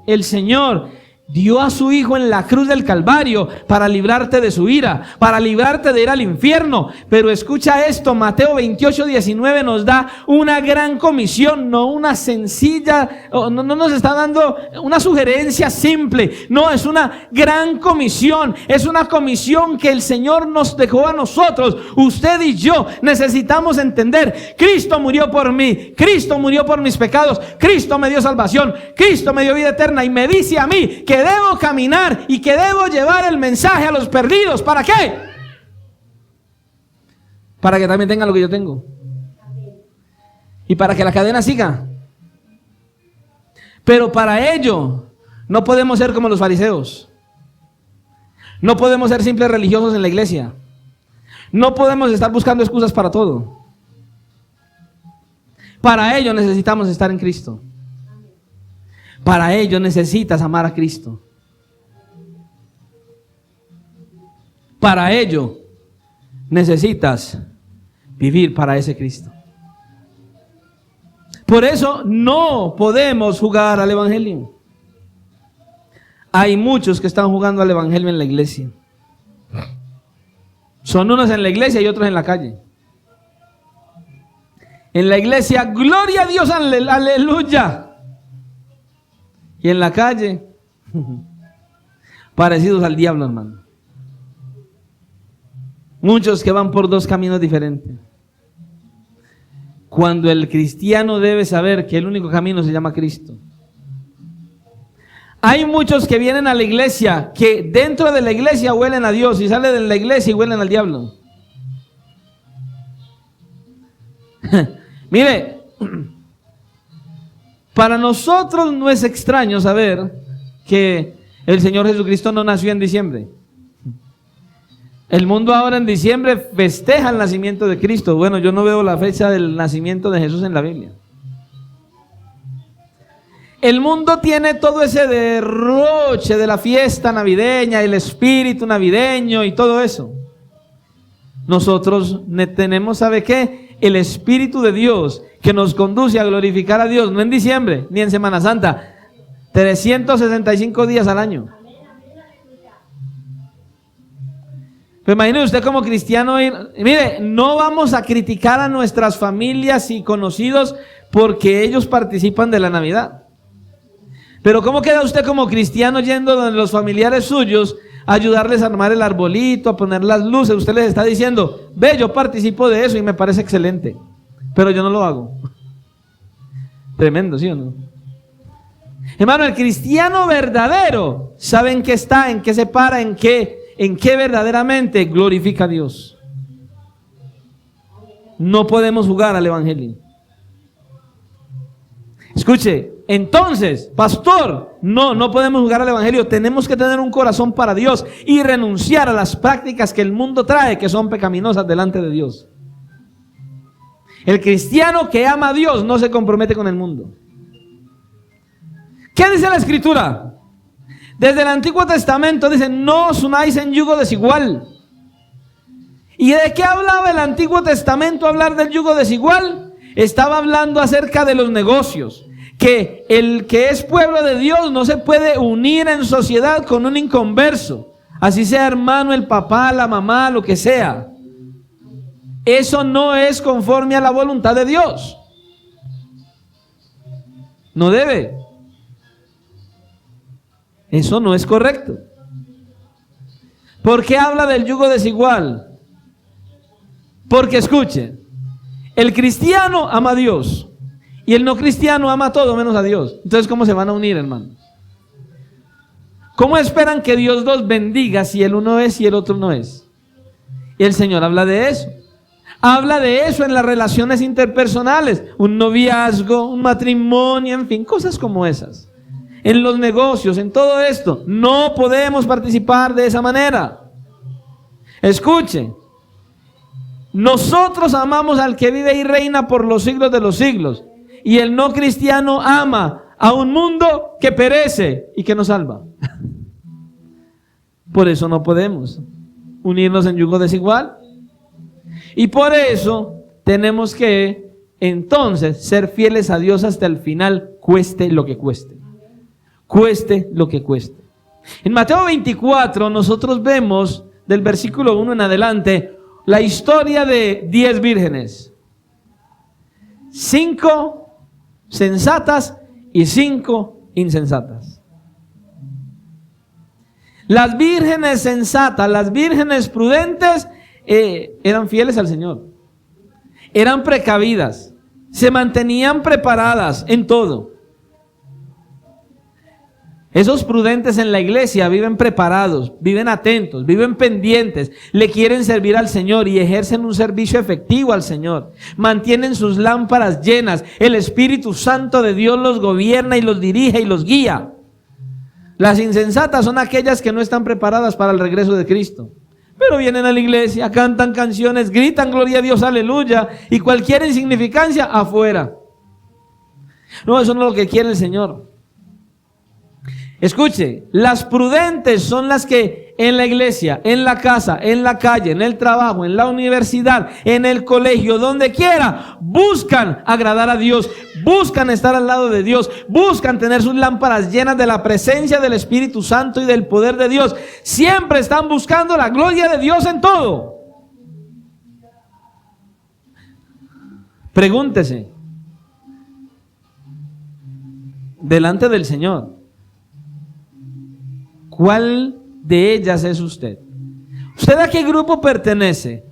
dio a su Hijo en la cruz del Calvario para librarte de su ira, para librarte de ir al infierno. Pero escucha esto, Mateo 28:19 nos da una gran comisión, no una sencilla, no nos está dando una sugerencia simple, no, es una gran comisión, es una comisión que el Señor nos dejó a nosotros. Usted y yo necesitamos entender, Cristo murió por mí, Cristo murió por mis pecados, Cristo me dio salvación, Cristo me dio vida eterna y me dice a mí que debo caminar y que debo llevar el mensaje a los perdidos. ¿Para qué? Para que también tengan lo que yo tengo. Y para que la cadena siga. Pero para ello no podemos ser como los fariseos. No podemos ser simples religiosos en la iglesia. No podemos estar buscando excusas para todo. Para ello necesitamos estar en Cristo. Para ello necesitas amar a Cristo. Para ello, necesitas vivir para ese Cristo. Por eso no podemos jugar al evangelio. Hay muchos que están jugando al evangelio en la iglesia. Son unos en la iglesia y otros en la calle. En la iglesia, gloria a Dios, aleluya. Y en la calle, parecidos al diablo, hermano. Muchos que van por dos caminos diferentes. Cuando el cristiano debe saber que el único camino se llama Cristo. Hay muchos que vienen a la iglesia, que dentro de la iglesia huelen a Dios y salen de la iglesia y huelen al diablo. Mire, para nosotros no es extraño saber que el Señor Jesucristo no nació en diciembre. El mundo ahora en diciembre festeja el nacimiento de Cristo. Bueno, yo no veo la fecha del nacimiento de Jesús en la Biblia. El mundo tiene todo ese derroche de la fiesta navideña, el espíritu navideño y todo eso. Nosotros tenemos, ¿sabe qué? El Espíritu de Dios que nos conduce a glorificar a Dios, no en diciembre ni en Semana Santa, 365 días al año. Pero imagine usted como cristiano, mire, no vamos a criticar a nuestras familias y conocidos porque ellos participan de la Navidad. Pero ¿cómo queda usted como cristiano yendo donde los familiares suyos a ayudarles a armar el arbolito, a poner las luces? Usted les está diciendo, ve, yo participo de eso y me parece excelente, pero yo no lo hago. Tremendo, ¿sí o no? Hermano, el cristiano verdadero sabe en qué está, en qué se para, en qué verdaderamente glorifica a Dios. No podemos jugar al evangelio. Escuche, entonces, pastor, no podemos jugar al evangelio. Tenemos que tener un corazón para Dios y renunciar a las prácticas que el mundo trae, que son pecaminosas delante de Dios. El cristiano que ama a Dios no se compromete con el mundo. ¿Qué dice la Escritura? Desde el Antiguo Testamento dice, no os unáis en yugo desigual. ¿Y de qué hablaba el Antiguo Testamento hablar del yugo desigual? Estaba hablando acerca de los negocios. Que el que es pueblo de Dios no se puede unir en sociedad con un inconverso. Así sea hermano, el papá, la mamá, lo que sea. Eso no es conforme a la voluntad de Dios. No debe. Eso no es correcto. ¿Por qué habla del yugo desigual? Porque escuche, el cristiano ama a Dios y el no cristiano ama a todo menos a Dios. Entonces, ¿cómo se van a unir, hermano? ¿Cómo esperan que Dios los bendiga si el uno es y el otro no es? Y el Señor habla de eso. Habla de eso en las relaciones interpersonales, un noviazgo, un matrimonio, en fin, cosas como esas. En los negocios, en todo esto, no podemos participar de esa manera. Escuche, nosotros amamos al que vive y reina por los siglos de los siglos, y el no cristiano ama a un mundo que perece y que no salva. Por eso no podemos unirnos en yugo desigual. Y por eso tenemos que entonces ser fieles a Dios hasta el final, cueste lo que cueste. Cueste lo que cueste. En Mateo 24 nosotros vemos del versículo 1 en adelante la historia de 10 vírgenes. 5 sensatas y 5 insensatas. Las vírgenes sensatas, las vírgenes prudentes eran fieles al Señor. Eran precavidas. Se mantenían preparadas en todo. Esos prudentes en la iglesia viven preparados, viven atentos, viven pendientes, le quieren servir al Señor y ejercen un servicio efectivo al Señor. Mantienen sus lámparas llenas, el Espíritu Santo de Dios los gobierna y los dirige y los guía. Las insensatas son aquellas que no están preparadas para el regreso de Cristo, pero vienen a la iglesia, cantan canciones, gritan gloria a Dios, aleluya, y cualquier insignificancia afuera. No, eso no es lo que quiere el Señor. Escuche, las prudentes son las que en la iglesia, en la casa, en la calle, en el trabajo, en la universidad, en el colegio, donde quiera, buscan agradar a Dios, buscan estar al lado de Dios, buscan tener sus lámparas llenas de la presencia del Espíritu Santo y del poder de Dios. Siempre están buscando la gloria de Dios en todo. Pregúntese, delante del Señor, ¿cuál de ellas es usted? ¿Usted a qué grupo pertenece?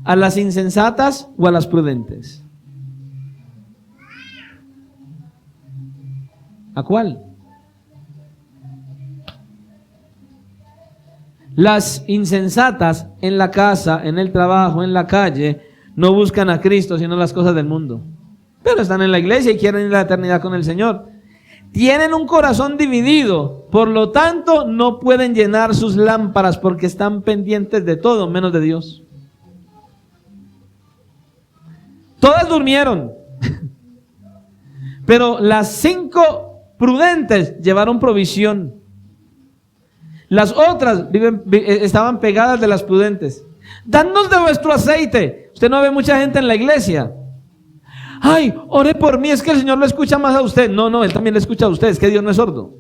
¿A las insensatas o a las prudentes? ¿A cuál? Las insensatas en la casa, en el trabajo, en la calle, no buscan a Cristo, sino las cosas del mundo. Pero están en la iglesia y quieren ir a la eternidad con el Señor. Tienen un corazón dividido, por lo tanto no pueden llenar sus lámparas porque están pendientes de todo menos de Dios. Todas durmieron, pero las 5 prudentes llevaron provisión. Las otras estaban pegadas de las prudentes. Danos de vuestro aceite. Usted no ve mucha gente en la iglesia. Ay, ore por mí, es que el Señor lo escucha más a usted. No, Él también le escucha a usted, es que Dios no es sordo.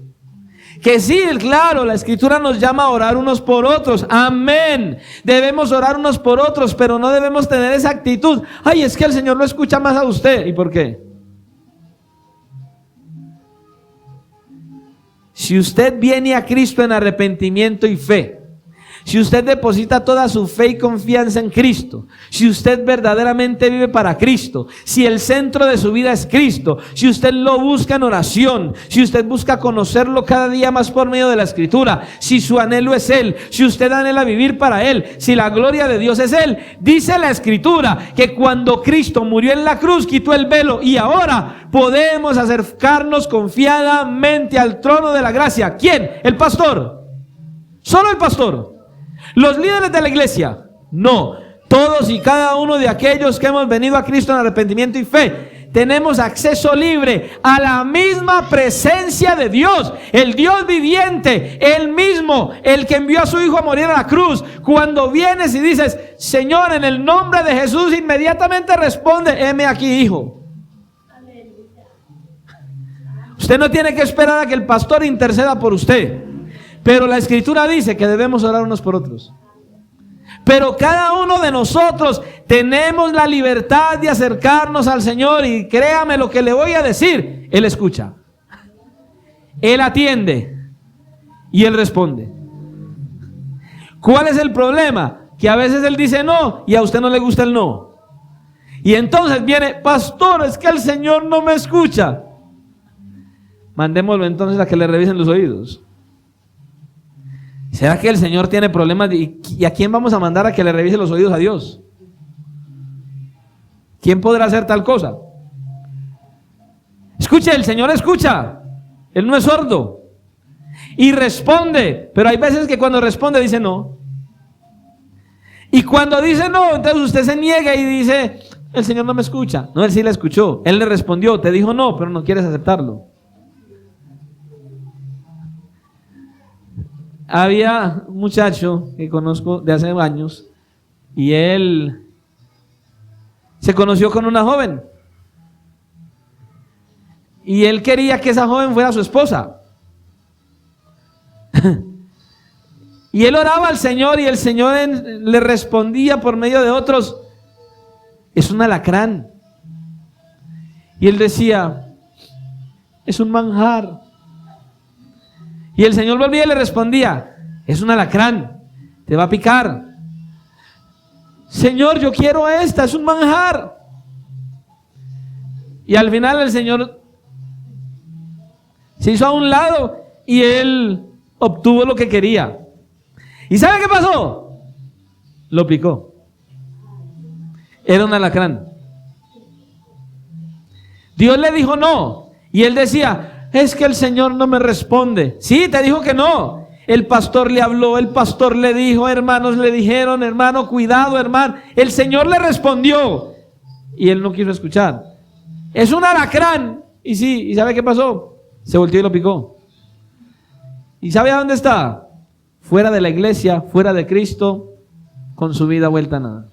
Que sí, claro, la Escritura nos llama a orar unos por otros. Amén. Debemos orar unos por otros, pero no debemos tener esa actitud. Ay, es que el Señor lo escucha más a usted. ¿Y por qué? Si usted viene a Cristo en arrepentimiento y fe, si usted deposita toda su fe y confianza en Cristo, si usted verdaderamente vive para Cristo, si el centro de su vida es Cristo, si usted lo busca en oración, si usted busca conocerlo cada día más por medio de la Escritura, si su anhelo es Él, si usted anhela vivir para Él, si la gloria de Dios es Él, dice la Escritura que cuando Cristo murió en la cruz quitó el velo y ahora podemos acercarnos confiadamente al trono de la gracia. ¿Quién? ¿El pastor? ¿Solo el pastor? ¿Los líderes de la iglesia? No, todos y cada uno de aquellos que hemos venido a Cristo en arrepentimiento y fe, tenemos acceso libre a la misma presencia de Dios, el Dios viviente, Él mismo, el que envió a su Hijo a morir a la cruz. Cuando vienes y dices, Señor, en el nombre de Jesús, inmediatamente responde, heme aquí, hijo. Usted no tiene que esperar a que el pastor interceda por usted. Pero la Escritura dice que debemos orar unos por otros. Pero cada uno de nosotros tenemos la libertad de acercarnos al Señor y créame lo que le voy a decir, Él escucha, Él atiende y Él responde. ¿Cuál es el problema? Que a veces Él dice no y a usted no le gusta el no. Y entonces viene, pastor, es que el Señor no me escucha. Mandémoslo entonces a que le revisen los oídos. ¿Será que el Señor tiene problemas? ¿Y a quién vamos a mandar a que le revise los oídos a Dios? ¿Quién podrá hacer tal cosa? Escuche, el Señor escucha. Él no es sordo. Y responde. Pero hay veces que cuando responde dice no. Y cuando dice no, entonces usted se niega y dice, el Señor no me escucha. No, Él sí le escuchó. Él le respondió, te dijo no, pero no quieres aceptarlo. Había un muchacho que conozco de hace años y él se conoció con una joven y él quería que esa joven fuera su esposa. Y él oraba al Señor y el Señor le respondía por medio de otros, es un alacrán. Y él decía, es un manjar. Y el Señor volvía y le respondía, es un alacrán, te va a picar. Señor, yo quiero esta, es un manjar. Y al final el Señor se hizo a un lado y él obtuvo lo que quería. ¿Y sabe qué pasó? Lo picó. Era un alacrán. Dios le dijo no y él decía, es que el Señor no me responde. Sí, te dijo que no. El pastor le habló, el pastor le dijo, hermanos le dijeron, hermano, cuidado, hermano. El Señor le respondió y él no quiso escuchar. Es un alacrán. Y sí, ¿y sabe qué pasó? Se volteó y lo picó. ¿Y sabe a dónde está? fuera de la iglesia, fuera de Cristo, con su vida vuelta a nada.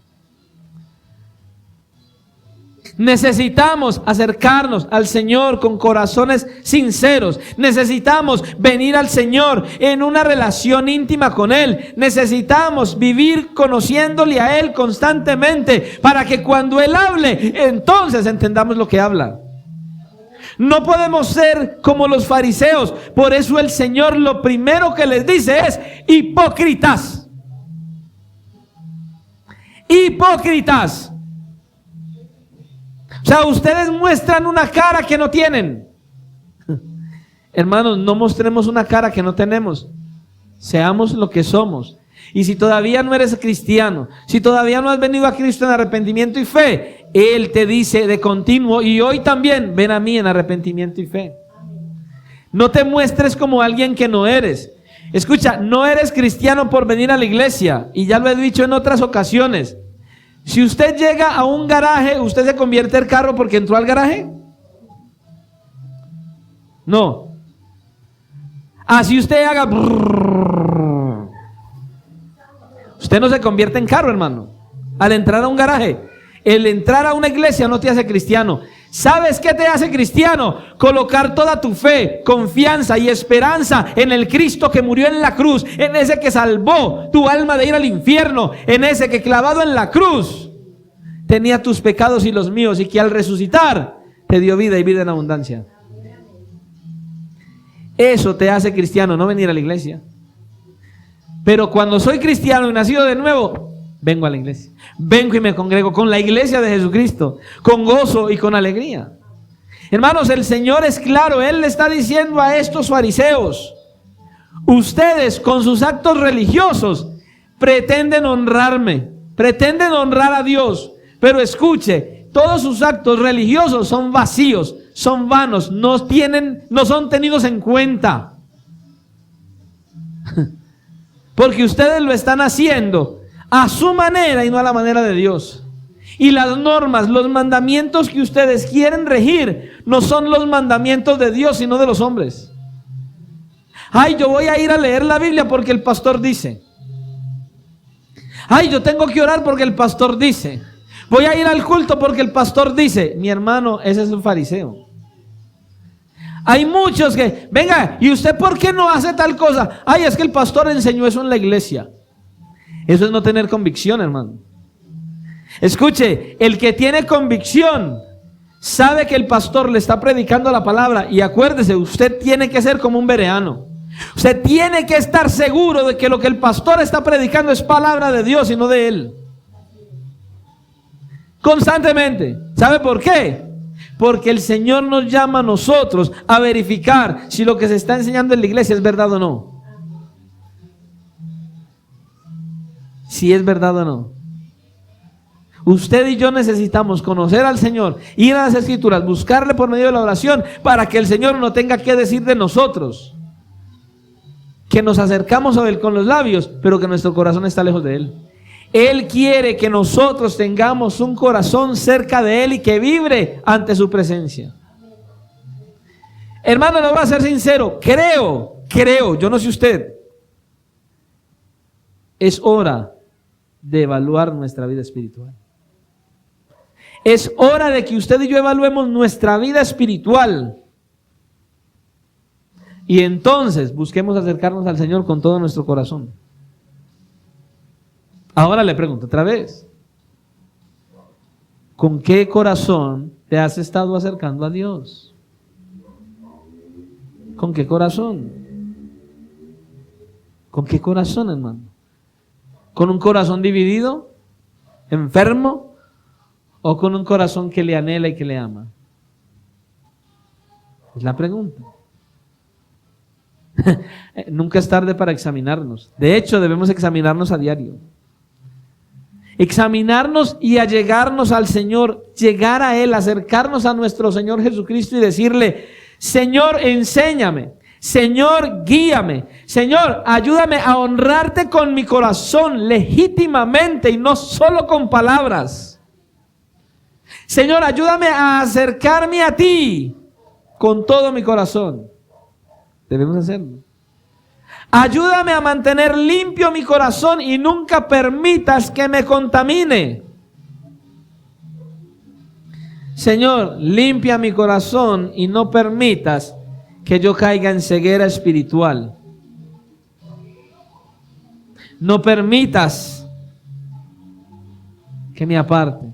Necesitamos acercarnos al Señor con corazones sinceros. Necesitamos venir al Señor en una relación íntima con Él. Necesitamos vivir conociéndole a Él constantemente para que cuando Él hable, entonces entendamos lo que habla. No podemos ser como los fariseos. Por eso el Señor lo primero que les dice es: hipócritas. Hipócritas. O sea, ustedes muestran una cara que no tienen. Hermanos, no mostremos una cara que no tenemos. Seamos lo que somos. Y si todavía no eres cristiano, si todavía no has venido a Cristo en arrepentimiento y fe, Él te dice de continuo, y hoy también, ven a mí en arrepentimiento y fe. No te muestres como alguien que no eres. Escucha, no eres cristiano por venir a la iglesia. Y ya lo he dicho en otras ocasiones. Si usted llega a un garaje, ¿usted se convierte el carro porque entró al garaje? No. Así usted haga... Usted no se convierte en carro, hermano, al entrar a un garaje. El entrar a una iglesia no te hace cristiano. ¿Sabes qué te hace cristiano? Colocar toda tu fe, confianza y esperanza en el Cristo que murió en la cruz, en ese que salvó tu alma de ir al infierno, en ese que clavado en la cruz tenía tus pecados y los míos, y que al resucitar te dio vida y vida en abundancia. Eso te hace cristiano, no venir a la iglesia. Pero cuando soy cristiano y nacido de nuevo, vengo a la iglesia. Vengo y me congrego con la iglesia de Jesucristo, con gozo y con alegría. Hermanos, el Señor es claro. Él le está diciendo a estos fariseos: ustedes con sus actos religiosos pretenden honrarme, pretenden honrar a Dios. Pero escuche, todos sus actos religiosos son vacíos, son vanos, no son tenidos en cuenta. Porque ustedes lo están haciendo a su manera y no a la manera de Dios. Y las normas, los mandamientos que ustedes quieren regir no son los mandamientos de Dios, sino de los hombres. Ay, yo voy a ir a leer la Biblia porque el pastor dice. Ay, yo tengo que orar porque el pastor dice. Voy a ir al culto porque el pastor dice. Mi hermano, ese es un fariseo. Hay muchos que, venga, ¿y usted por qué no hace tal cosa? Ay, es que el pastor enseñó eso en la iglesia. Eso es no tener convicción, hermano. Escuche, el que tiene convicción sabe que el pastor le está predicando la palabra. Y acuérdese, usted tiene que ser como un bereano. Usted tiene que estar seguro de que lo que el pastor está predicando es palabra de Dios y no de él. Constantemente. ¿Sabe por qué? Porque el Señor nos llama a nosotros a verificar si lo que se está enseñando en la iglesia es verdad o no. Si es verdad o no. Usted y yo necesitamos conocer al Señor, ir a las Escrituras, buscarle por medio de la oración, para que el Señor no tenga que decir de nosotros que nos acercamos a Él con los labios, pero que nuestro corazón está lejos de Él. Él quiere que nosotros tengamos un corazón cerca de Él y que vibre ante su presencia. Hermano, le voy a ser sincero, creo, yo no sé usted, es hora de evaluar nuestra vida espiritual. Es hora de que usted y yo evaluemos nuestra vida espiritual. Y entonces busquemos acercarnos al Señor con todo nuestro corazón. Ahora le pregunto otra vez: ¿con qué corazón te has estado acercando a Dios? ¿Con qué corazón? ¿Con qué corazón, hermano? ¿Con un corazón dividido, enfermo, o con un corazón que le anhela y que le ama? Es la pregunta. Nunca es tarde para examinarnos. De hecho, debemos examinarnos a diario. Examinarnos y allegarnos al Señor, llegar a Él, acercarnos a nuestro Señor Jesucristo y decirle: Señor, enséñame. Señor, guíame. Señor, ayúdame a honrarte con mi corazón legítimamente y no solo con palabras. Señor, ayúdame a acercarme a ti con todo mi corazón. Debemos hacerlo. Ayúdame a mantener limpio mi corazón y nunca permitas que me contamine. Señor, limpia mi corazón y no permitas que yo caiga en ceguera espiritual. No permitas que me aparte.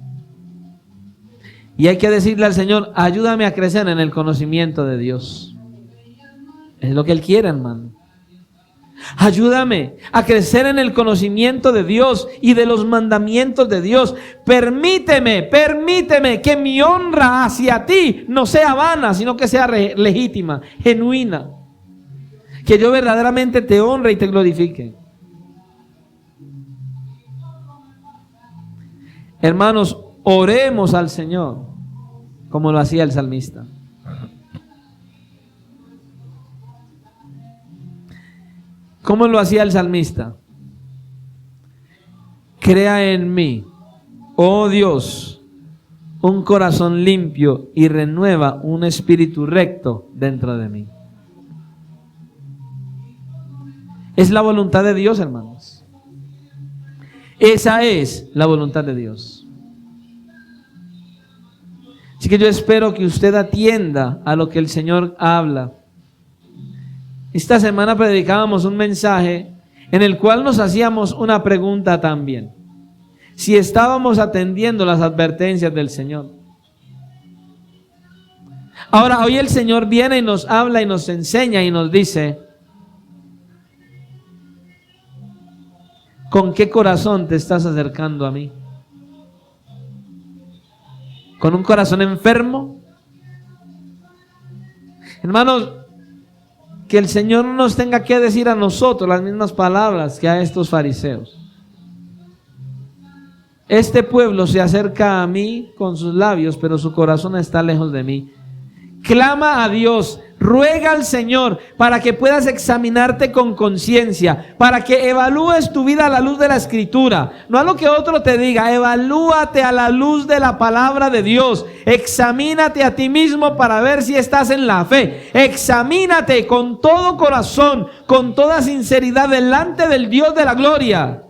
Y hay que decirle al Señor, ayúdame a crecer en el conocimiento de Dios. Es lo que Él quiere, hermano. Ayúdame a crecer en el conocimiento de Dios y de los mandamientos de Dios. Permíteme que mi honra hacia ti no sea vana, sino que sea legítima, genuina. Que yo verdaderamente te honre y te glorifique. Hermanos, oremos al Señor como lo hacía el salmista. ¿Cómo lo hacía el salmista? Crea en mí, oh Dios, un corazón limpio y renueva un espíritu recto dentro de mí. Es la voluntad de Dios, hermanos. Esa es la voluntad de Dios. Así que yo espero que usted atienda a lo que el Señor habla. Esta semana predicábamos un mensaje en el cual nos hacíamos una pregunta también. Si estábamos atendiendo las advertencias del Señor. Ahora, hoy el Señor viene y nos habla y nos enseña y nos dice, ¿con qué corazón te estás acercando a mí? ¿Con un corazón enfermo? Hermanos, que el Señor no nos tenga que decir a nosotros las mismas palabras que a estos fariseos. Este pueblo se acerca a mí con sus labios, pero su corazón está lejos de mí. Clama a Dios, ruega al Señor para que puedas examinarte con conciencia, para que evalúes tu vida a la luz de la Escritura, no a lo que otro te diga. Evalúate a la luz de la palabra de Dios. Examínate a ti mismo para ver si estás en la fe. Examínate con todo corazón, con toda sinceridad delante del Dios de la gloria.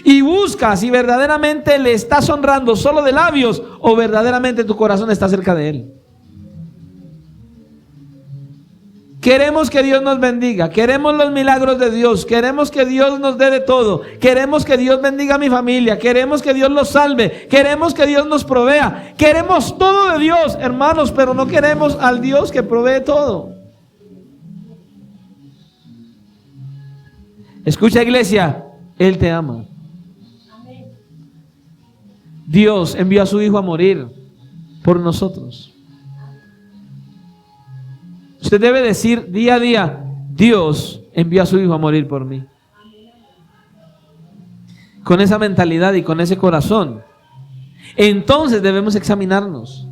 Y busca si verdaderamente le estás honrando solo de labios o verdaderamente tu corazón está cerca de Él. Queremos que Dios nos bendiga, queremos los milagros de Dios, queremos que Dios nos dé de todo, queremos que Dios bendiga a mi familia, queremos que Dios los salve, queremos que Dios nos provea, queremos todo de Dios, hermanos, pero no queremos al Dios que provee todo. Escucha, iglesia, Él te ama. Dios envió a su Hijo a morir por nosotros. Usted debe decir día a día, Dios envió a su Hijo a morir por mí. Con esa mentalidad y con ese corazón. Entonces debemos examinarnos.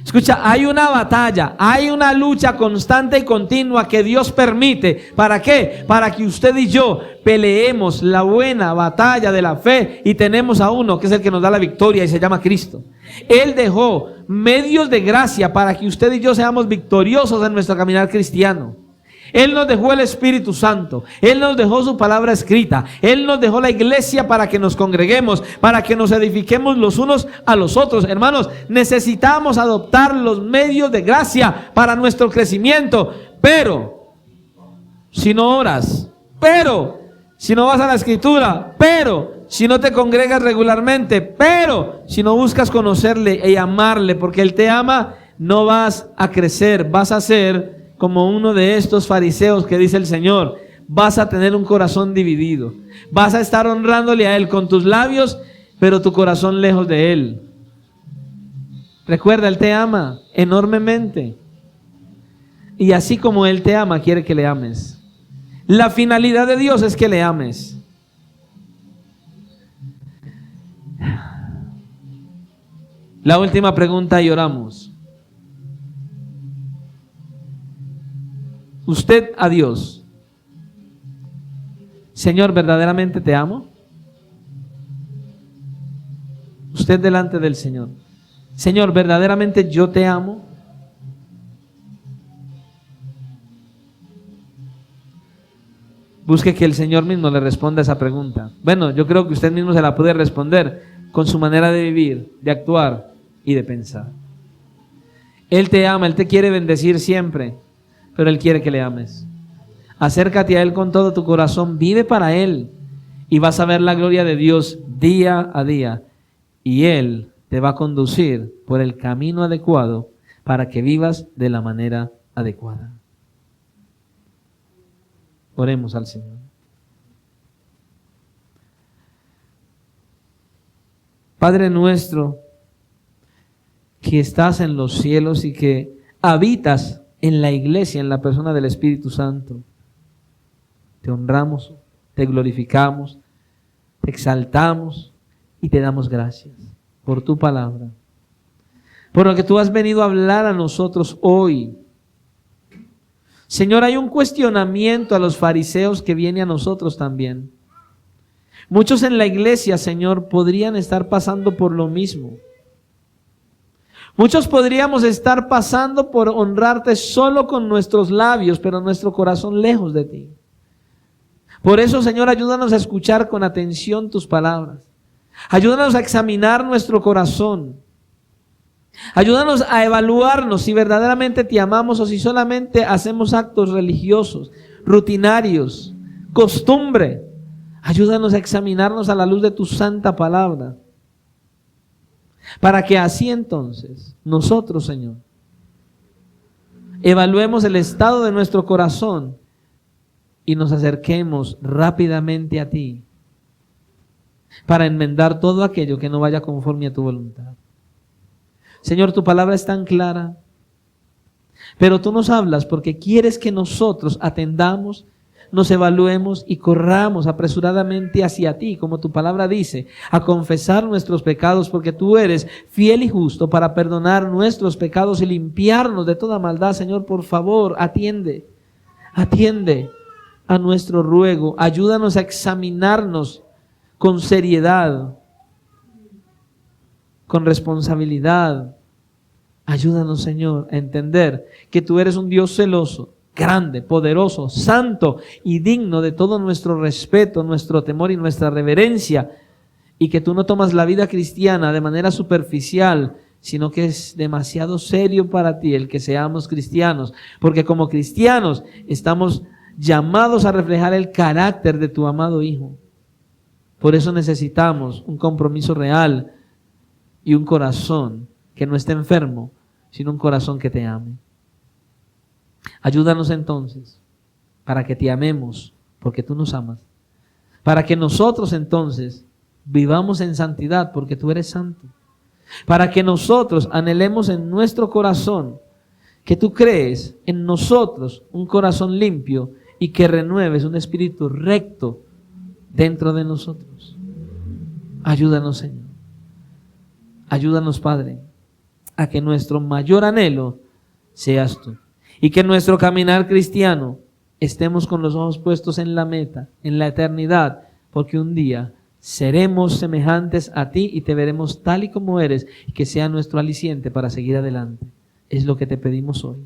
Escucha, hay una batalla, hay una lucha constante y continua que Dios permite. ¿Para qué? Para que usted y yo peleemos la buena batalla de la fe y tenemos a uno que es el que nos da la victoria y se llama Cristo. Él dejó medios de gracia para que usted y yo seamos victoriosos en nuestro caminar cristiano. Él nos dejó el Espíritu Santo, Él nos dejó su palabra escrita, Él nos dejó la iglesia para que nos congreguemos, para que nos edifiquemos los unos a los otros. Hermanos, necesitamos adoptar los medios de gracia para nuestro crecimiento, pero si no oras, pero si no vas a la Escritura, pero si no te congregas regularmente, pero si no buscas conocerle y amarle porque Él te ama, no vas a crecer, vas a ser como uno de estos fariseos que dice el Señor. Vas a tener un corazón dividido. Vas a estar honrándole a Él con tus labios, pero tu corazón lejos de Él. Recuerda, Él te ama enormemente. Y así como Él te ama, quiere que le ames. La finalidad de Dios es que le ames. La última pregunta y oramos. Usted a Dios, Señor, ¿verdaderamente te amo? Usted delante del Señor, Señor, ¿verdaderamente yo te amo? Busque que el Señor mismo le responda esa pregunta. Bueno, yo creo que usted mismo se la puede responder con su manera de vivir, de actuar y de pensar. Él te ama, Él te quiere bendecir siempre, pero Él quiere que le ames. Acércate a Él con todo tu corazón, vive para Él y vas a ver la gloria de Dios día a día. Y Él te va a conducir por el camino adecuado para que vivas de la manera adecuada. Oremos al Señor. Padre nuestro, que estás en los cielos y que habitas en la iglesia, en la persona del Espíritu Santo, te honramos, te glorificamos, te exaltamos y te damos gracias por tu palabra, por lo que tú has venido a hablar a nosotros hoy. Señor, hay un cuestionamiento a los fariseos que viene a nosotros también. Muchos en la iglesia, Señor, podrían estar pasando por lo mismo. Muchos podríamos estar pasando por honrarte solo con nuestros labios, pero nuestro corazón lejos de ti. Por eso, Señor, ayúdanos a escuchar con atención tus palabras. Ayúdanos a examinar nuestro corazón. Ayúdanos a evaluarnos si verdaderamente te amamos o si solamente hacemos actos religiosos, rutinarios, costumbre. Ayúdanos a examinarnos a la luz de tu santa palabra, para que así entonces nosotros, Señor, evaluemos el estado de nuestro corazón y nos acerquemos rápidamente a ti para enmendar todo aquello que no vaya conforme a tu voluntad. Señor, tu palabra es tan clara, pero tú nos hablas porque quieres que nosotros atendamos, nos evaluemos y corramos apresuradamente hacia ti, como tu palabra dice, a confesar nuestros pecados, porque tú eres fiel y justo para perdonar nuestros pecados y limpiarnos de toda maldad. Señor, por favor, atiende a nuestro ruego. Ayúdanos a examinarnos con seriedad, con responsabilidad. Ayúdanos, Señor, a entender que tú eres un Dios celoso, grande, poderoso, santo y digno de todo nuestro respeto, nuestro temor y nuestra reverencia, y que tú no tomas la vida cristiana de manera superficial, sino que es demasiado serio para ti el que seamos cristianos, porque como cristianos estamos llamados a reflejar el carácter de tu amado Hijo. Por eso necesitamos un compromiso real y un corazón que no esté enfermo, sino un corazón que te ame. Ayúdanos entonces para que te amemos, porque tú nos amas. Para que nosotros entonces vivamos en santidad, porque tú eres santo. Para que nosotros anhelemos en nuestro corazón que tú crees en nosotros un corazón limpio y que renueves un espíritu recto dentro de nosotros. Ayúdanos, Señor. Ayúdanos, Padre, a que nuestro mayor anhelo seas tú. Y que en nuestro caminar cristiano estemos con los ojos puestos en la meta, en la eternidad, porque un día seremos semejantes a ti y te veremos tal y como eres, y que sea nuestro aliciente para seguir adelante. Es lo que te pedimos hoy,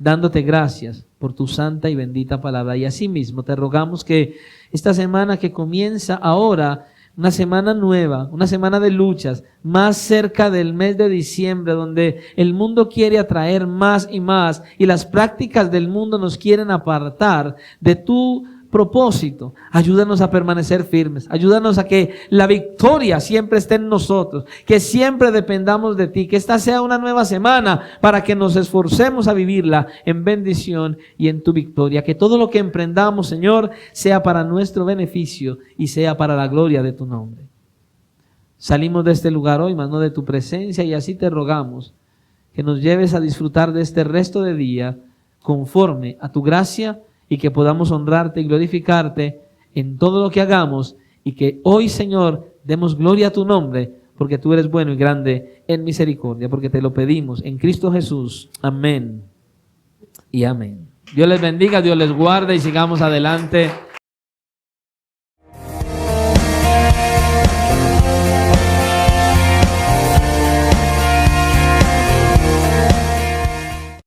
dándote gracias por tu santa y bendita palabra. Y asimismo te rogamos que esta semana que comienza ahora, una semana nueva, una semana de luchas, más cerca del mes de diciembre, donde el mundo quiere atraer más y las prácticas del mundo nos quieren apartar de tu propósito. Ayúdanos a permanecer firmes, ayúdanos a que la victoria siempre esté en nosotros, que siempre dependamos de ti, que esta sea una nueva semana para que nos esforcemos a vivirla en bendición y en tu victoria. Que todo lo que emprendamos, Señor, sea para nuestro beneficio y sea para la gloria de tu nombre. Salimos de este lugar hoy, mas no de tu presencia, y así te rogamos que nos lleves a disfrutar de este resto de día conforme a tu gracia, y que podamos honrarte y glorificarte en todo lo que hagamos, y que hoy, Señor, demos gloria a tu nombre, porque tú eres bueno y grande en misericordia, porque te lo pedimos en Cristo Jesús. Amén y amén. Dios les bendiga, Dios les guarde y sigamos adelante